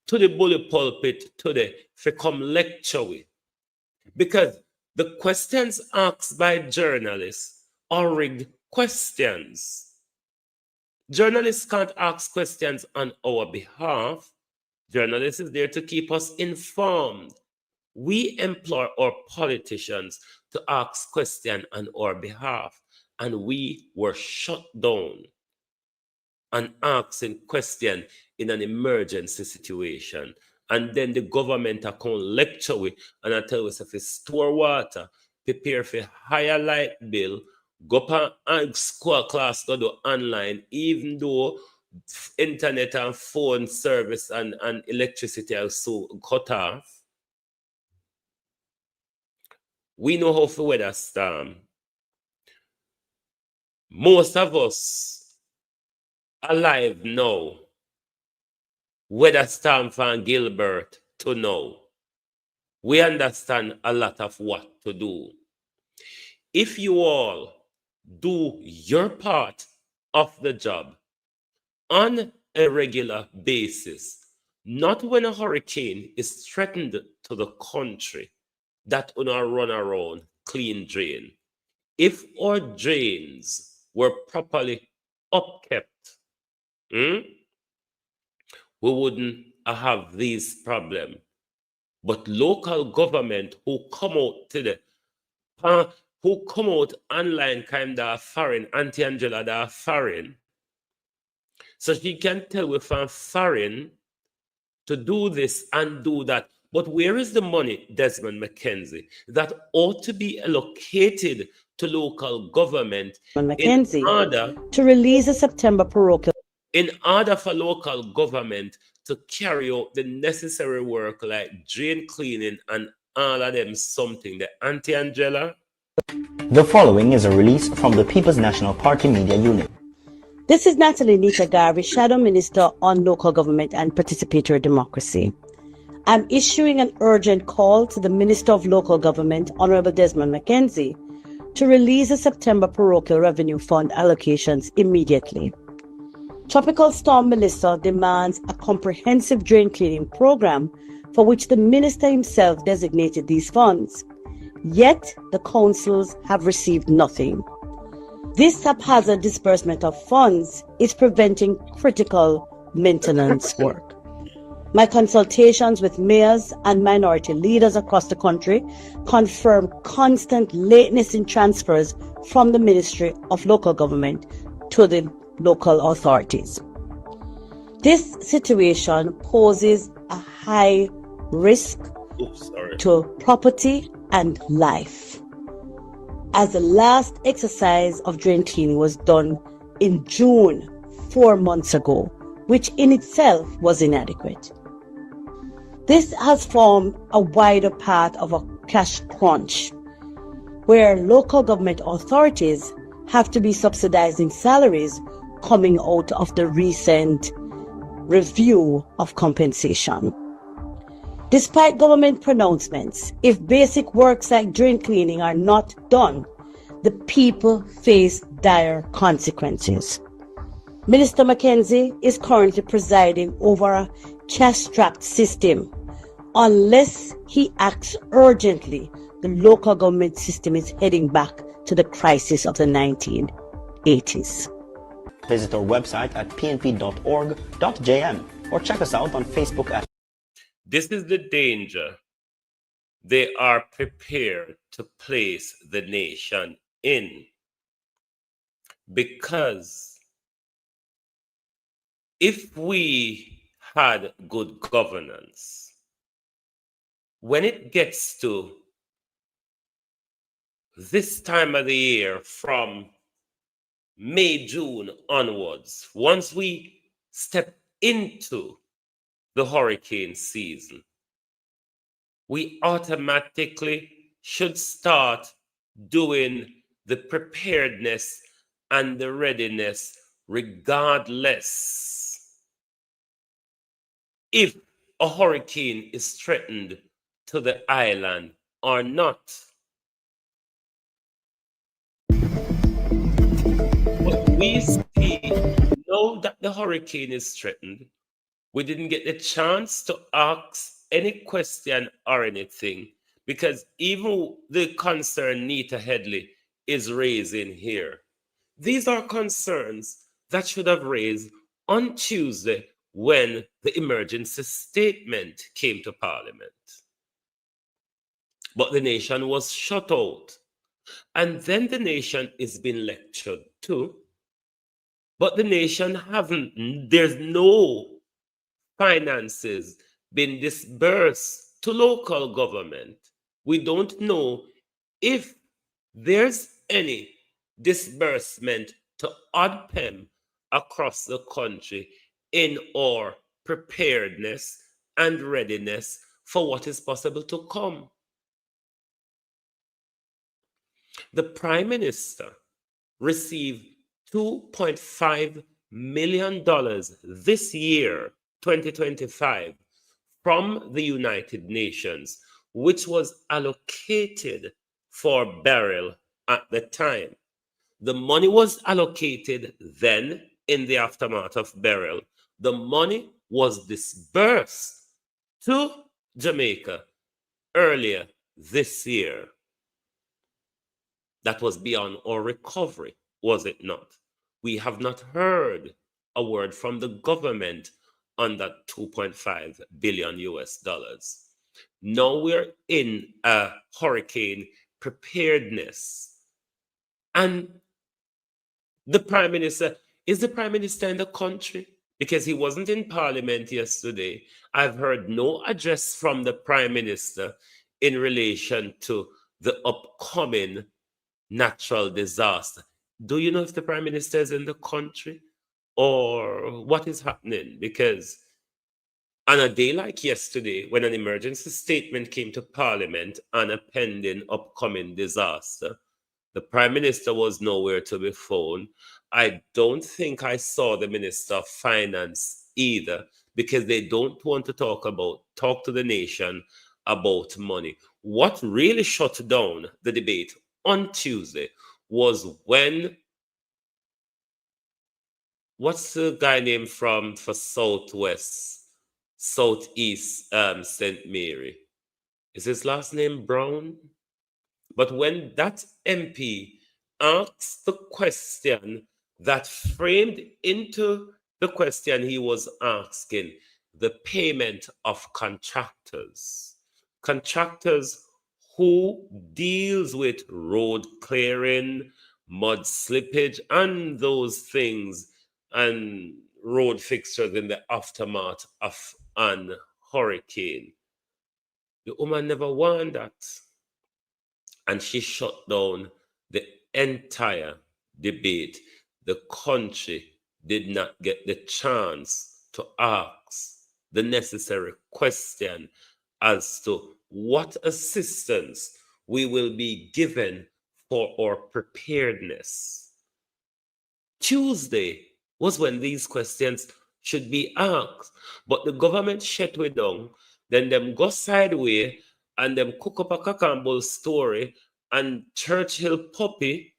to the bully pulpit today for come lecture with. Because the questions asked by journalists are rigged questions. Journalists can't ask questions on our behalf. Journalists is there to keep us informed. We employ our politicians to ask questions on our behalf, and we were shut down and asking questions in an emergency situation. And then the government account lecture we and I tell us if you store water, prepare for higher light bill, go up and school class go do online, even though internet and phone service and electricity are so cut off. We know how to weather storm. Most of us alive now, weather storm from Gilbert to now. We understand a lot of what to do. If you all do your part of the job on a regular basis, Not when a hurricane is threatened to the country that una run around clean drain. If our drains were properly upkept, we wouldn't have these problems. But local government who come out to the who come out online kind of foreign, Auntie Angela that foreign. So she can tell with foreign to do this and do that. But where is the money, Desmond McKenzie, that ought to be allocated to local government McKenzie, in order to release a September parochial? In order for local government to carry out the necessary work like drain cleaning and all of them something, the Auntie Angela? The following is a release from the People's National Party Media Unit. This is Natalie Nita Garvey, Shadow Minister on Local Government and Participatory Democracy. I'm issuing an urgent call to the Minister of Local Government, Honorable Desmond McKenzie, to release the September Parochial Revenue Fund allocations immediately. Tropical Storm Melissa demands a comprehensive drain cleaning program for which the Minister himself designated these funds. Yet, the councils have received nothing. This haphazard disbursement of funds is preventing critical maintenance work. My consultations with mayors and minority leaders across the country confirm constant lateness in transfers from the Ministry of Local Government to the local authorities. This situation poses a high risk to property and life, as the last exercise of drain cleaning was done in June 4 months ago, which in itself was inadequate. This has formed a wider path of a cash crunch, where local government authorities have to be subsidizing salaries coming out of the recent review of compensation. Despite government pronouncements, if basic works like drain cleaning are not done, the people face dire consequences. Minister McKenzie is currently presiding over a cash-strapped system. Unless he acts urgently, the local government system is heading back to the crisis of the 1980s. Visit our website at pnp.org.jm or check us out on Facebook at. This is the danger they are prepared to place the nation in. Because if we had good governance, when it gets to this time of the year from May, June onwards, once we step into the hurricane season, we automatically should start doing the preparedness and the readiness regardless if a hurricane is threatened to the island or not. But we see now that the hurricane is threatened, we didn't get the chance to ask any question or anything, because even the concern Nita Headley is raising here, these are concerns that should have raised on Tuesday when the emergency statement came to Parliament. But the nation was shut out. And then the nation is being lectured too. But the nation there's no finances been disbursed to local government. We don't know if there's any disbursement to ODPEM across the country in our preparedness and readiness for what is possible to come. The Prime Minister received $2.5 million this year, 2025, from the United Nations, which was allocated for Beryl at the time. The money was allocated then in the aftermath of Beryl. The money was disbursed to Jamaica earlier this year. That was beyond our recovery, was it not? We have not heard a word from the government on that 2.5 billion US dollars. Now we're in a hurricane preparedness. And the Prime Minister, is the Prime Minister in the country? Because he wasn't in Parliament yesterday. I've heard no address from the Prime Minister in relation to the upcoming natural disaster. Do you know if the Prime Minister is in the country or what is happening? Because on a day like yesterday, when an emergency statement came to Parliament on a pending upcoming disaster, the Prime Minister was nowhere to be found. I don't think I saw the Minister of Finance either, because they don't want to talk to the nation about money. What really shut down the debate on Tuesday was when, what's the guy named for Southeast St. Mary? Is his last name Brown? But when that MP asked the question that framed into the question he was asking, the payment of contractors who deals with road clearing, mud slippage, and those things, and road fixtures in the aftermath of an hurricane. The woman never won that. And she shut down the entire debate. The country did not get the chance to ask the necessary question as to what assistance we will be given for our preparedness. Tuesday was when these questions should be asked, but the government shut way down, then them go sideways and them cook up a cock and bull story, and Churchill Puppy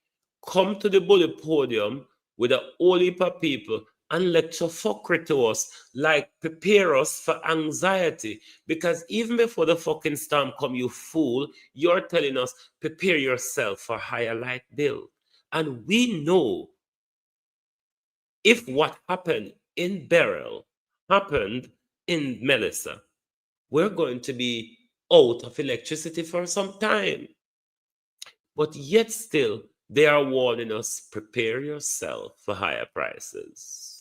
come to the bully podium with a whole heap of people and lecture fuckery to us, like prepare us for anxiety. Because even before the fucking storm come, you fool, you're telling us prepare yourself for higher light bill. And we know if what happened in Beryl happened in Melissa, we're going to be out of electricity for some time. But yet still, they are warning us, prepare yourself for higher prices.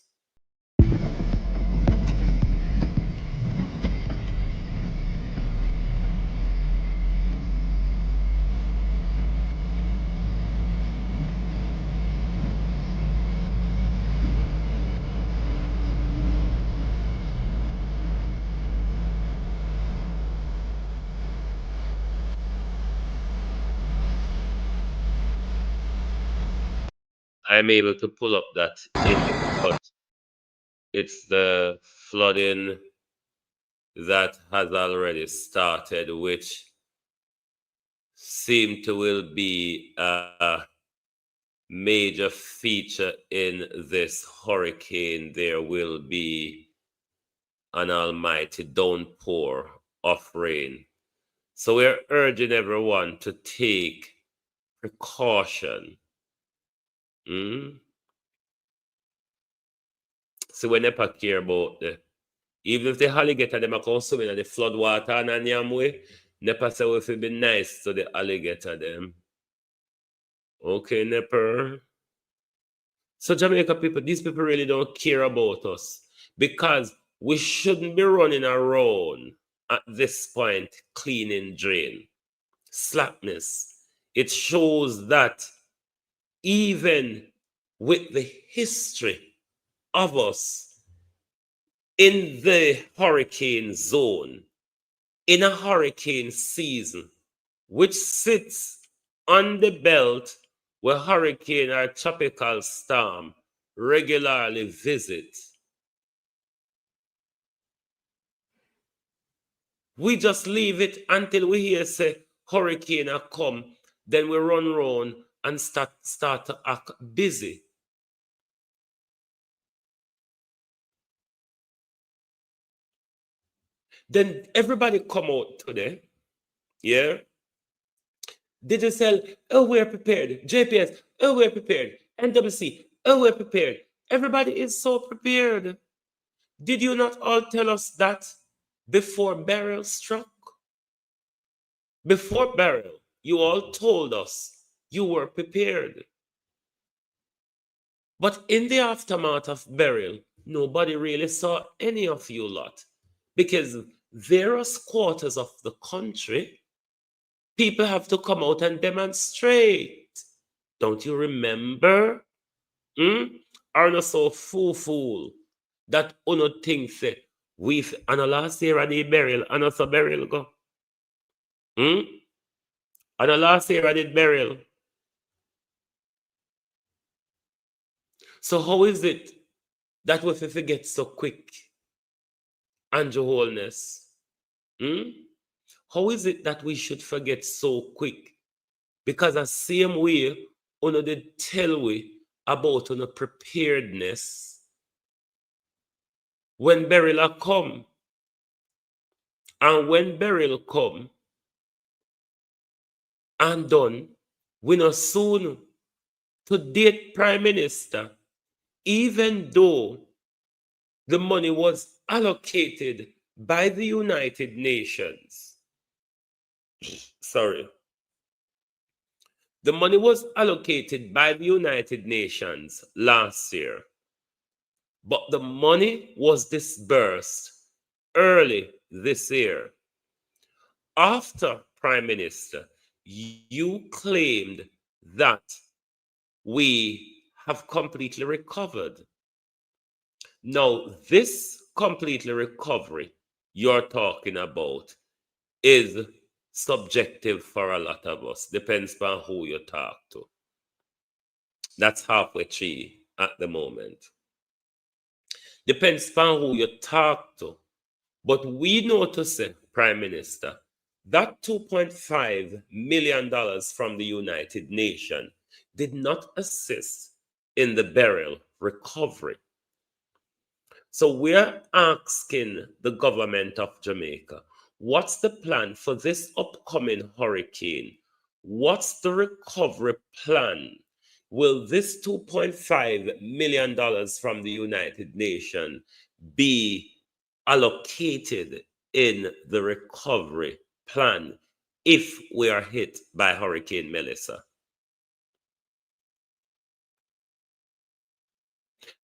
I'm able to pull up that image, but it's the flooding that has already started, which seem to will be a major feature in this hurricane. There will be an almighty downpour of rain. So we're urging everyone to take precaution. So we never care about even if the alligator them are consuming the flood water and Nyamwe, never say if it be nice to the alligator them. Okay, Nepper. So Jamaica people, these people really don't care about us, because we shouldn't be running around at this point cleaning drain. Slackness. It shows that even with the history of us in the hurricane zone, in a hurricane season, which sits on the belt where hurricane or tropical storm regularly visit, we just leave it until we hear say hurricane a come, then we run round and start to act busy. Then everybody come out today, yeah? Digital, oh, we're prepared. JPS, oh, we're prepared. NWC, oh, we're prepared. Everybody is so prepared. Did you not all tell us that before Beryl struck? Before Beryl, you all told us you were prepared. But in the aftermath of Beryl, nobody really saw any of you lot. Because various quarters of the country, people have to come out and demonstrate. Don't you remember? Are not so fool that uno thinks we've and last year I did burial and also burial go. And last year I did burial. So how is it that we forget so quick? And your wholeness. How is it that we should forget so quick? Because the same way uno did tell we about uno preparedness when burial come. And when burial come and done, we know soon to date Prime Minister, even though the money was allocated by the United Nations. Sorry. The money was allocated by the United Nations last year, but the money was disbursed early this year. After Prime Minister, you claimed that we have completely recovered. Now, this completely recovery you're talking about is subjective for a lot of us. Depends on who you talk to. That's halfway tree at the moment. Depends on who you talk to. But we know to say, Prime Minister, that $2.5 million from the United Nations did not assist in the burial recovery. So we're asking the government of Jamaica, what's the plan for this upcoming hurricane? What's the recovery plan? Will this $2.5 million from the United Nations be allocated in the recovery plan if we are hit by Hurricane Melissa?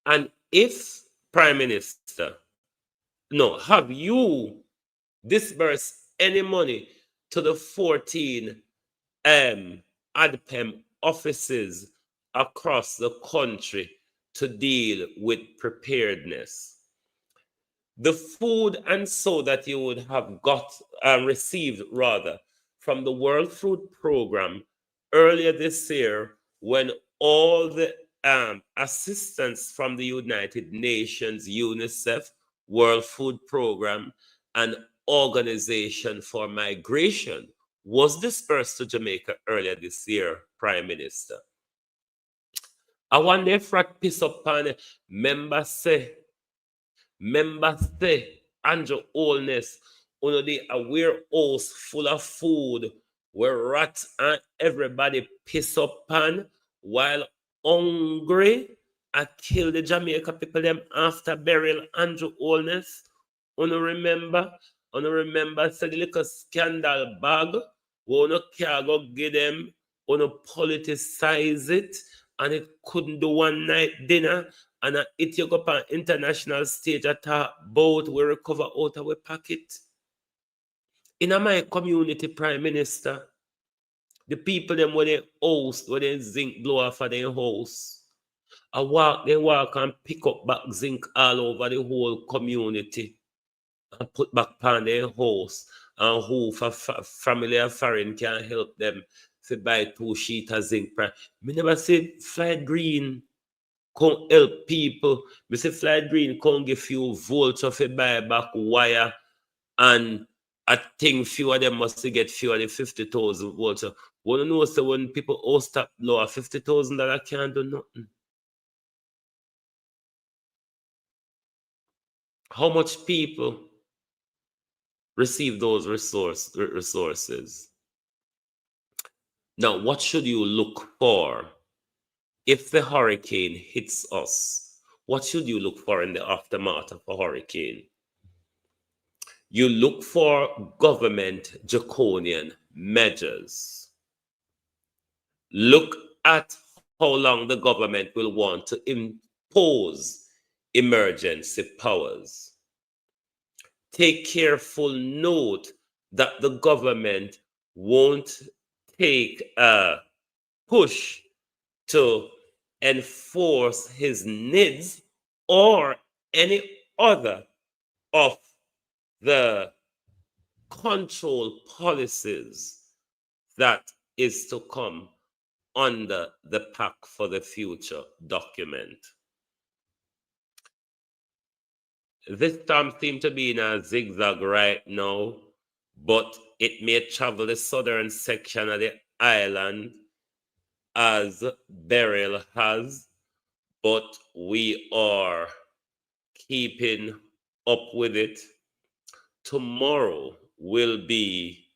And if, Prime Minister, no, have you disbursed any money to the 14 ADPEM offices across the country to deal with preparedness? The food and so that you would have received rather from the World Food Program earlier this year, when all the assistance from the United Nations, UNICEF, World Food Program, and Organization for Migration was dispersed to Jamaica earlier this year, Prime Minister. I wonder if that piss up on members say, and your oldness, the warehouse full of food where rats and everybody piss up on while hungry. I kill the Jamaica people them after burial Andrew oldness. Remember say the little scandal bag we can go give them, politicize it, and it couldn't do one night dinner, and it you go up on international stage at a boat we recover out of our pocket. In my community, Prime Minister, the people them where they house, where they zinc blower for their house, they walk and pick up back zinc all over the whole community and put back on their house, and who for family or foreign can help them to buy 2 sheets of zinc. Me never said Flight Green can't help people. Me say Flight Green can't give few volts of a buy back wire, and I think few of them must get few of the 50,000 volts. So, want to know, so when people host up lower $50,000 can't do nothing. How much people receive those resources. Now, what should you look for if the hurricane hits us? What should you look for in the aftermath of a hurricane? You look for government draconian measures. Look at how long the government will want to impose emergency powers. Take careful note that the government won't take a push to enforce his needs or any other of the control policies that is to come under the Pack for the Future document. This storm seems to be in a zigzag right now, but it may travel the southern section of the island as Beryl has, but we are keeping up with it. Tomorrow will be,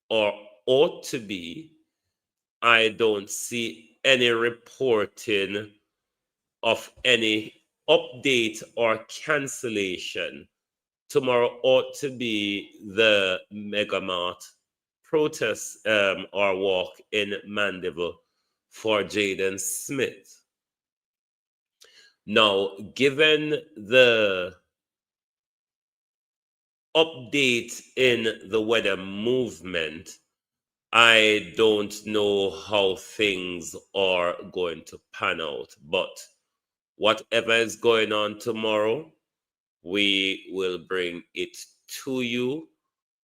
or ought to be, I don't see any reporting of any update or cancellation. Tomorrow ought to be the Megamart protest or walk in Mandeville for Jaden Smith. Now, given the update in the weather movement, I don't know how things are going to pan out, but whatever is going on tomorrow, we will bring it to you.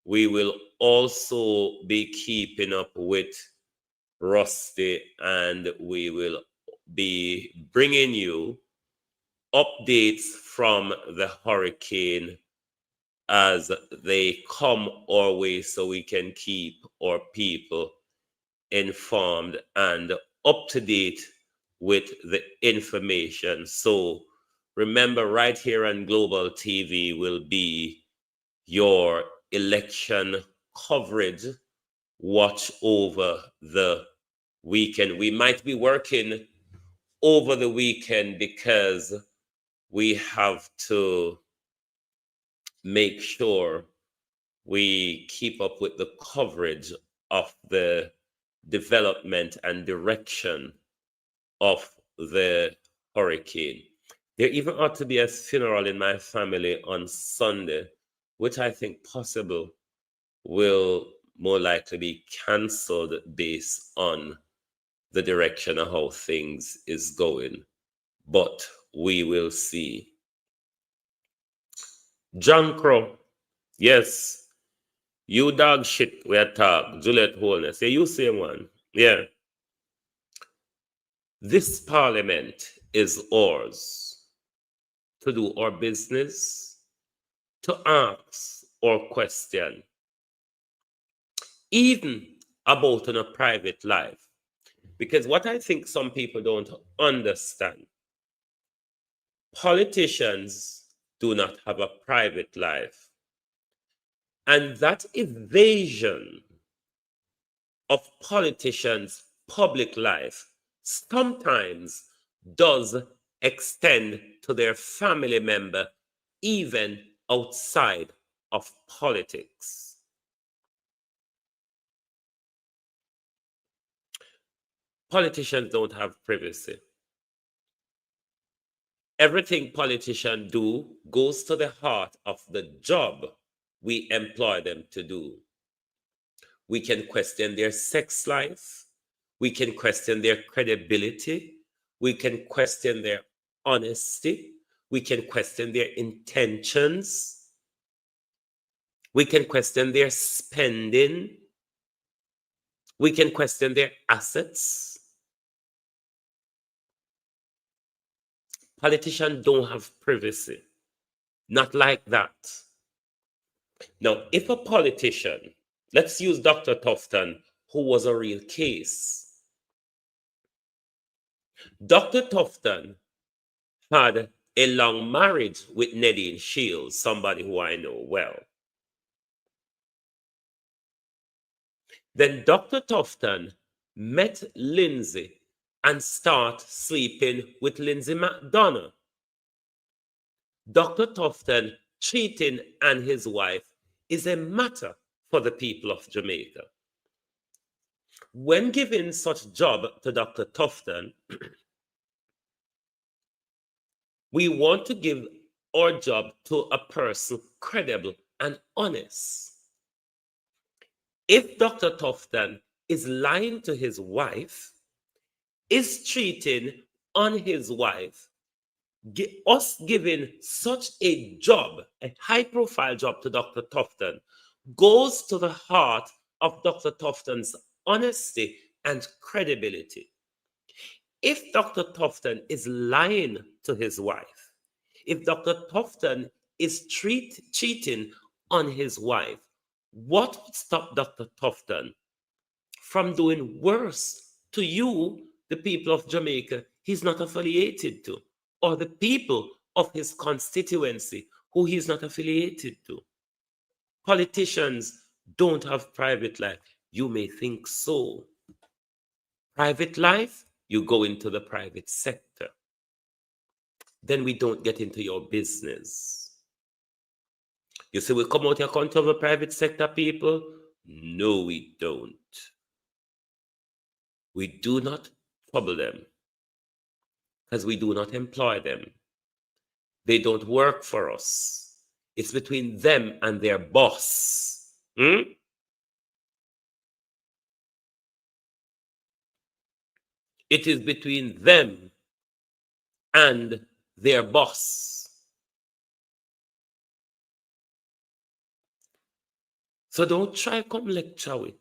We will also be keeping up with Rusty, and we will be bringing you updates from the hurricane as they come our way so we can keep our people informed and up to date with the information. So remember, right here on Global TV will be your election coverage. Watch over the weekend. We might be working over the weekend because we have to make sure we keep up with the coverage of the development and direction of the hurricane. There even ought to be a funeral in my family on Sunday, which I think possible will more likely be cancelled based on the direction of how things is going. But we will see. John Crow, yes, you dog shit we talk. Juliet Holness, yeah, you same one. Yeah. This parliament is ours to do our business, to ask or question, even about in a private life. Because what I think some people don't understand, politicians do not have a private life. And that evasion of politicians' public life sometimes does extend to their family member, even outside of politics. Politicians don't have privacy. Everything politicians do goes to the heart of the job we employ them to do. We can question their sex life. We can question their credibility. We can question their honesty. We can question their intentions. We can question their spending. We can question their assets. Politicians don't have privacy. Not like that. Now, if a politician, let's use Dr. Tufton, who was a real case. Dr. Tufton had a long marriage with Nadine Shields, somebody who I know well. Then Dr. Tufton met Lindsay and start sleeping with Lindsay McDonough. Dr. Tufton cheating and his wife is a matter for the people of Jamaica. When giving such job to Dr. Tufton, we want to give our job to a person credible and honest. If Dr. Tufton is lying to his wife, is cheating on his wife, us giving such a job, a high-profile job to Dr. Tufton, goes to the heart of Dr. Tufton's honesty and credibility. If Dr. Tufton is lying to his wife, if Dr. Tufton is cheating on his wife, what would stop Dr. Tufton from doing worse to you, the people of Jamaica he's not affiliated to, or the people of his constituency who he's not affiliated to? Politicians don't have private life. You may think so. Private life, you go into the private sector. Then we don't get into your business. You say we come out here account of the private sector people? No, we don't. We do not trouble them because we do not employ them. They don't work for us. It's between them and their boss. It is between them and their boss. So don't try come lecture with.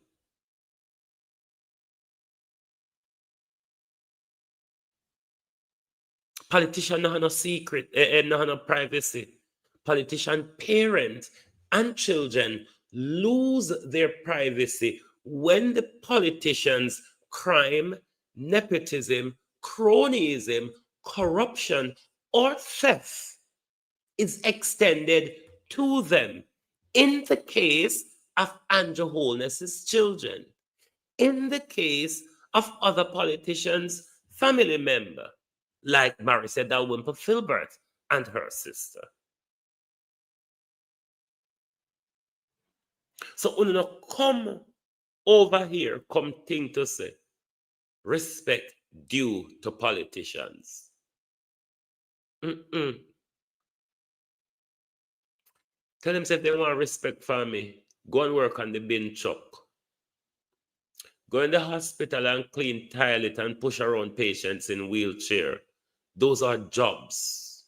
Politician no have no secret, no have no privacy. Politician parents and children lose their privacy when the politicians' crime, nepotism, cronyism, corruption, or theft is extended to them. In the case of Andrew Holness's children, in the case of other politicians' family member, like Marissa Wimper Filbert and her sister. So when you come over here, come think to say, respect due to politicians. Tell them if they want respect for me, go and work on the bin truck. Go in the hospital and clean toilet and push around patients in wheelchair. Those are jobs.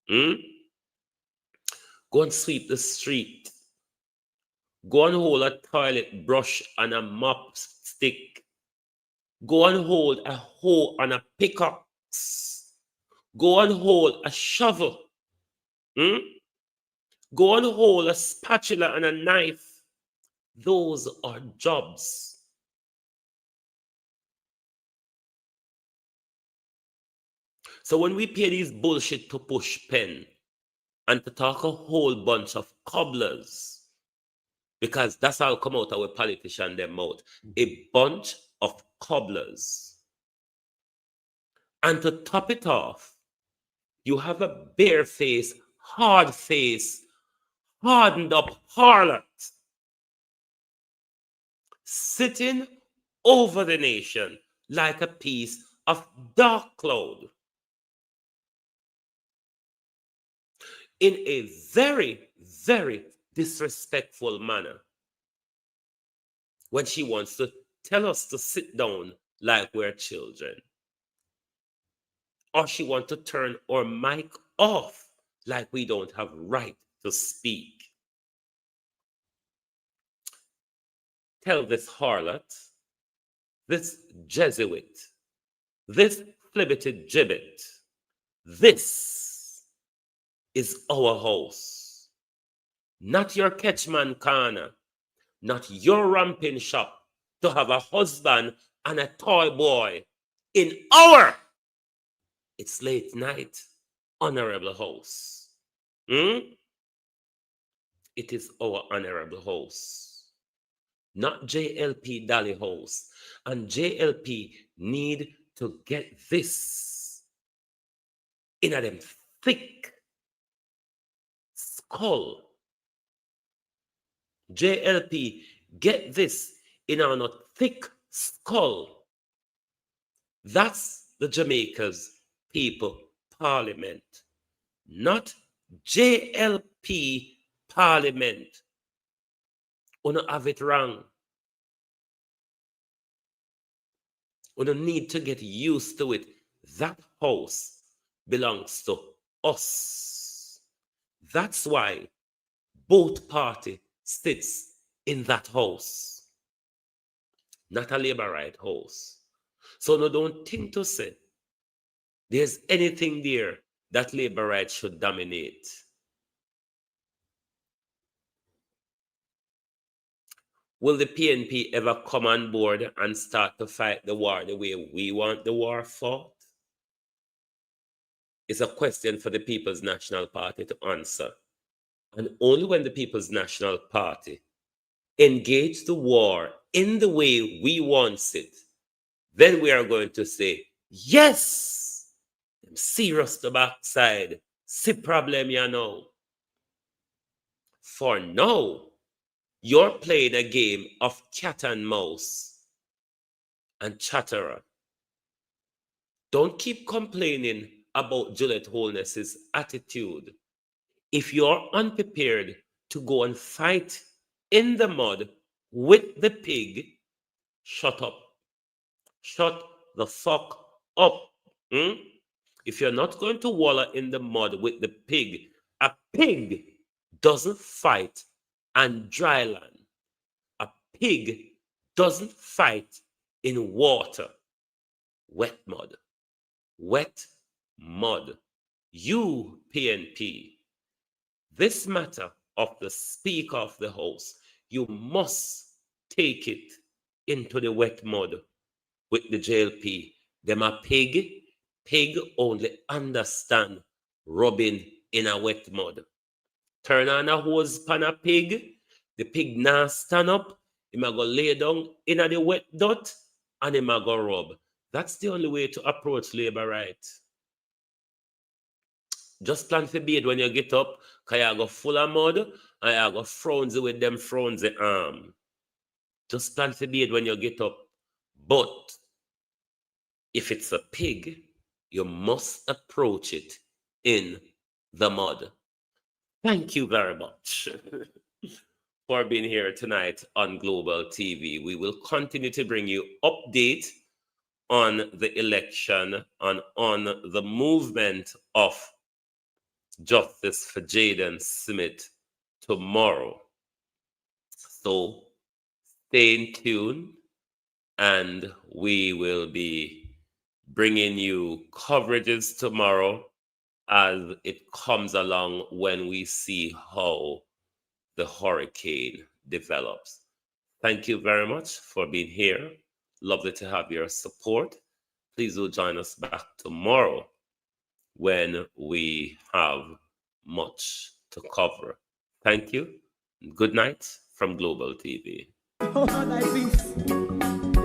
Go and sweep the street. Go and hold a toilet brush and a mop stick. Go and hold a hoe and a pickaxe. Go and hold a shovel. Go and hold a spatula and a knife. Those are jobs. So when we pay these bullshit to push pen and to talk a whole bunch of cobblers, because that's how come out our politician them out, a bunch of cobblers. And to top it off, you have a bare-faced, hard-faced, hardened up harlot sitting over the nation like a piece of dark cloud in a very, very disrespectful manner when she wants to tell us to sit down like we're children. Or she wants to turn our mic off like we don't have right to speak. Tell this harlot, this Jesuit, this flibbeted gibbet, this is our house, not your catchman corner, not your ramping shop to have a husband and a toy boy in our, it's late night, honorable house. It is our honorable house. not JLP Dolly House. And JLP need to get this in a them thick skull. JLP, get this in a not thick skull. That's the Jamaica's People Parliament, not JLP Parliament. You don't have it wrong. You don't need to get used to it. That house belongs to us. That's why both parties sits in that house, not a Labour right house. So no, don't think to say there's anything there that Labour right should dominate. Will the PNP ever come on board and start to fight the war the way we want the war fought? It's a question for the People's National Party to answer. And only when the People's National Party engage the war in the way we want it, then we are going to say, yes, I'm serious the backside. See problem, you know. For now, you're playing a game of cat and mouse and chatterer. Don't keep complaining about Juliet Holness's attitude. If you're unprepared to go and fight in the mud with the pig, shut up. Shut the fuck up. If you're not going to wallow in the mud with the pig, a pig doesn't fight on dry land. A pig doesn't fight in water. Wet mud. Wet mud. You, PNP, this matter of the Speaker of the House, you must take it into the wet mud with the JLP. Them a pig. Pig only understand rubbing in a wet mud. Turn on a hose pan a pig, the pig now stand up, he might go lay down in the wet dirt, and he might go rub. That's the only way to approach labor rights. Just plan for bathe when you get up, because you go full of mud, and you go frownsy with them frownsy arm. Just plan for bathe when you get up. But if it's a pig, you must approach it in the mud. Thank you very much for being here tonight on Global TV. We will continue to bring you update on the election and on the movement of justice for Jaden Smith tomorrow. So stay in tune, and we will be bringing you coverages tomorrow as it comes along when we see how the hurricane develops. Thank you very much for being here. Lovely to have your support. Please do join us back tomorrow when we have much to cover. Thank you. Good night from Global TV. Oh, thy peace,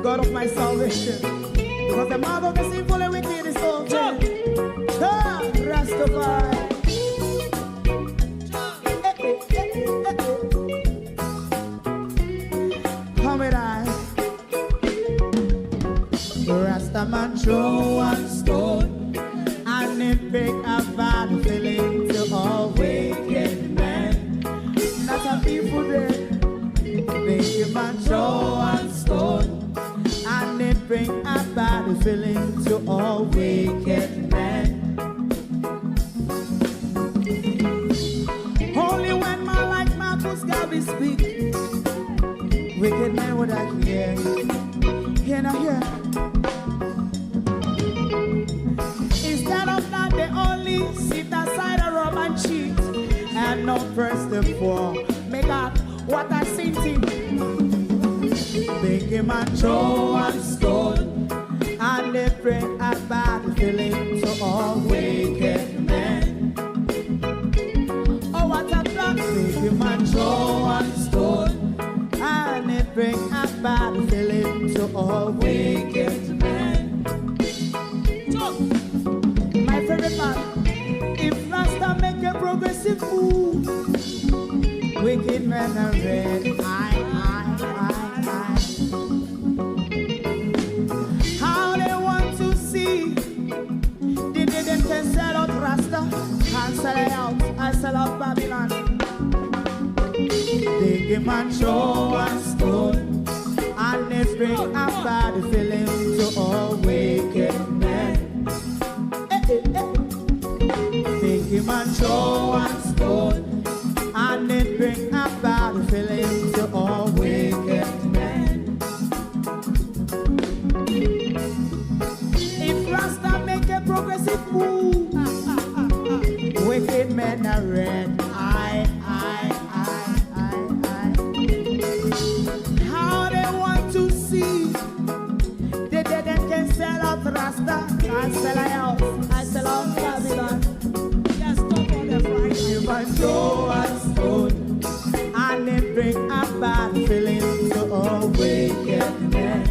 God of my salvation, because the mouth of the sinful and wicked is open. Rastafari. Come and I, Rastaman throw one stone, and it bring a bad feeling to all wicked men. Not a people there. Make a man throw one stone, and it bring a bad feeling to all wicked men. Only when man like Marcus Garvey speak, wicked men would I hear. Hear now hear. Instead of that, they only sit aside and rob and cheat, and not first and four. Make God what I seen to make him a throw and stone, and they bring a bad feeling to all wicked men. Oh, what a plan! Make him a throw and stone, and they bring all wicked men. My favorite man, if Rasta make a progressive move, wicked men are red. How they want to see the day them can sell out Rasta, can't sell it out, I sell out Babylon. They give man show and stone, and they bring a bad feeling to all wicked men. They give man show and stone, and they bring a bad feeling to all wicked men. If Rasta make a progressive move, wicked men are red. How they want to see the dead and can sell out Rasta, I sell out, I sell out Babylon. Just stop on the Friday. You must show and stone, and they bring a bad feeling to all wicked men.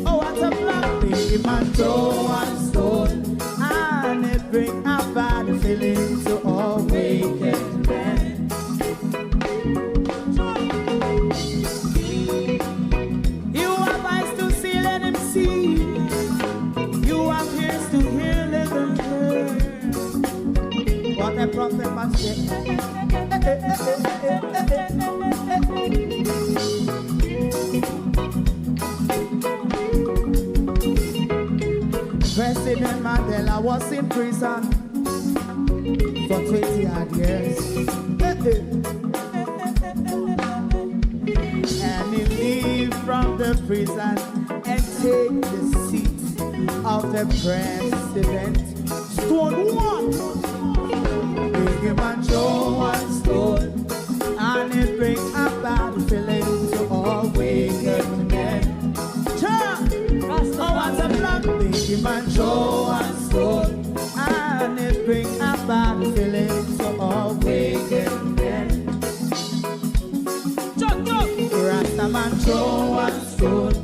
Oh, what a black thing, you must show and stone, and they bring a bad feeling to all wicked men. You have eyes to see, let him see. You have ears to hear, let them hear. What a prophet must say. President Mandela was in prison for 20 odd years. And he leave from the prison and take the seat of the president. Stone one, big him and show and stone, and it bring a bad feeling to all wicked men. Oh, what a black big him and show and stone, and it bring a bad feeling to all wicked men. Rastaman show and stone,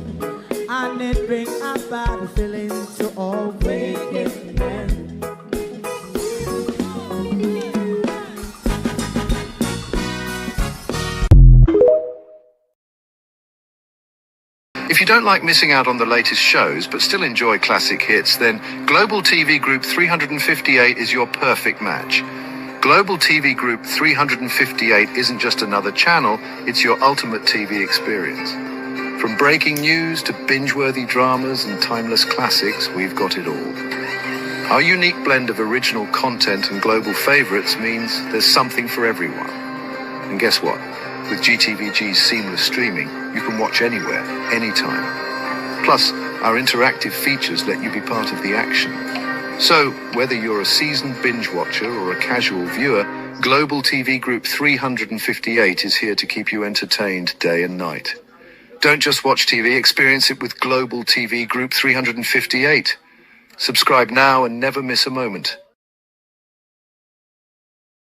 and it bring a bad feeling to all wicked men. If you don't like missing out on the latest shows but still enjoy classic hits, then Global TV Group 358 is your perfect match. Global TV Group 358 isn't just another channel, it's your ultimate TV experience. From breaking news to binge-worthy dramas and timeless classics, we've got it all. Our unique blend of original content and global favorites means there's something for everyone. And guess what? With GTVG's seamless streaming, you can watch anywhere, anytime. Plus, our interactive features let you be part of the action. So, whether you're a seasoned binge watcher or a casual viewer, Global TV Group 358 is here to keep you entertained day and night. Don't just watch TV, experience it with Global TV Group 358. Subscribe now and never miss a moment.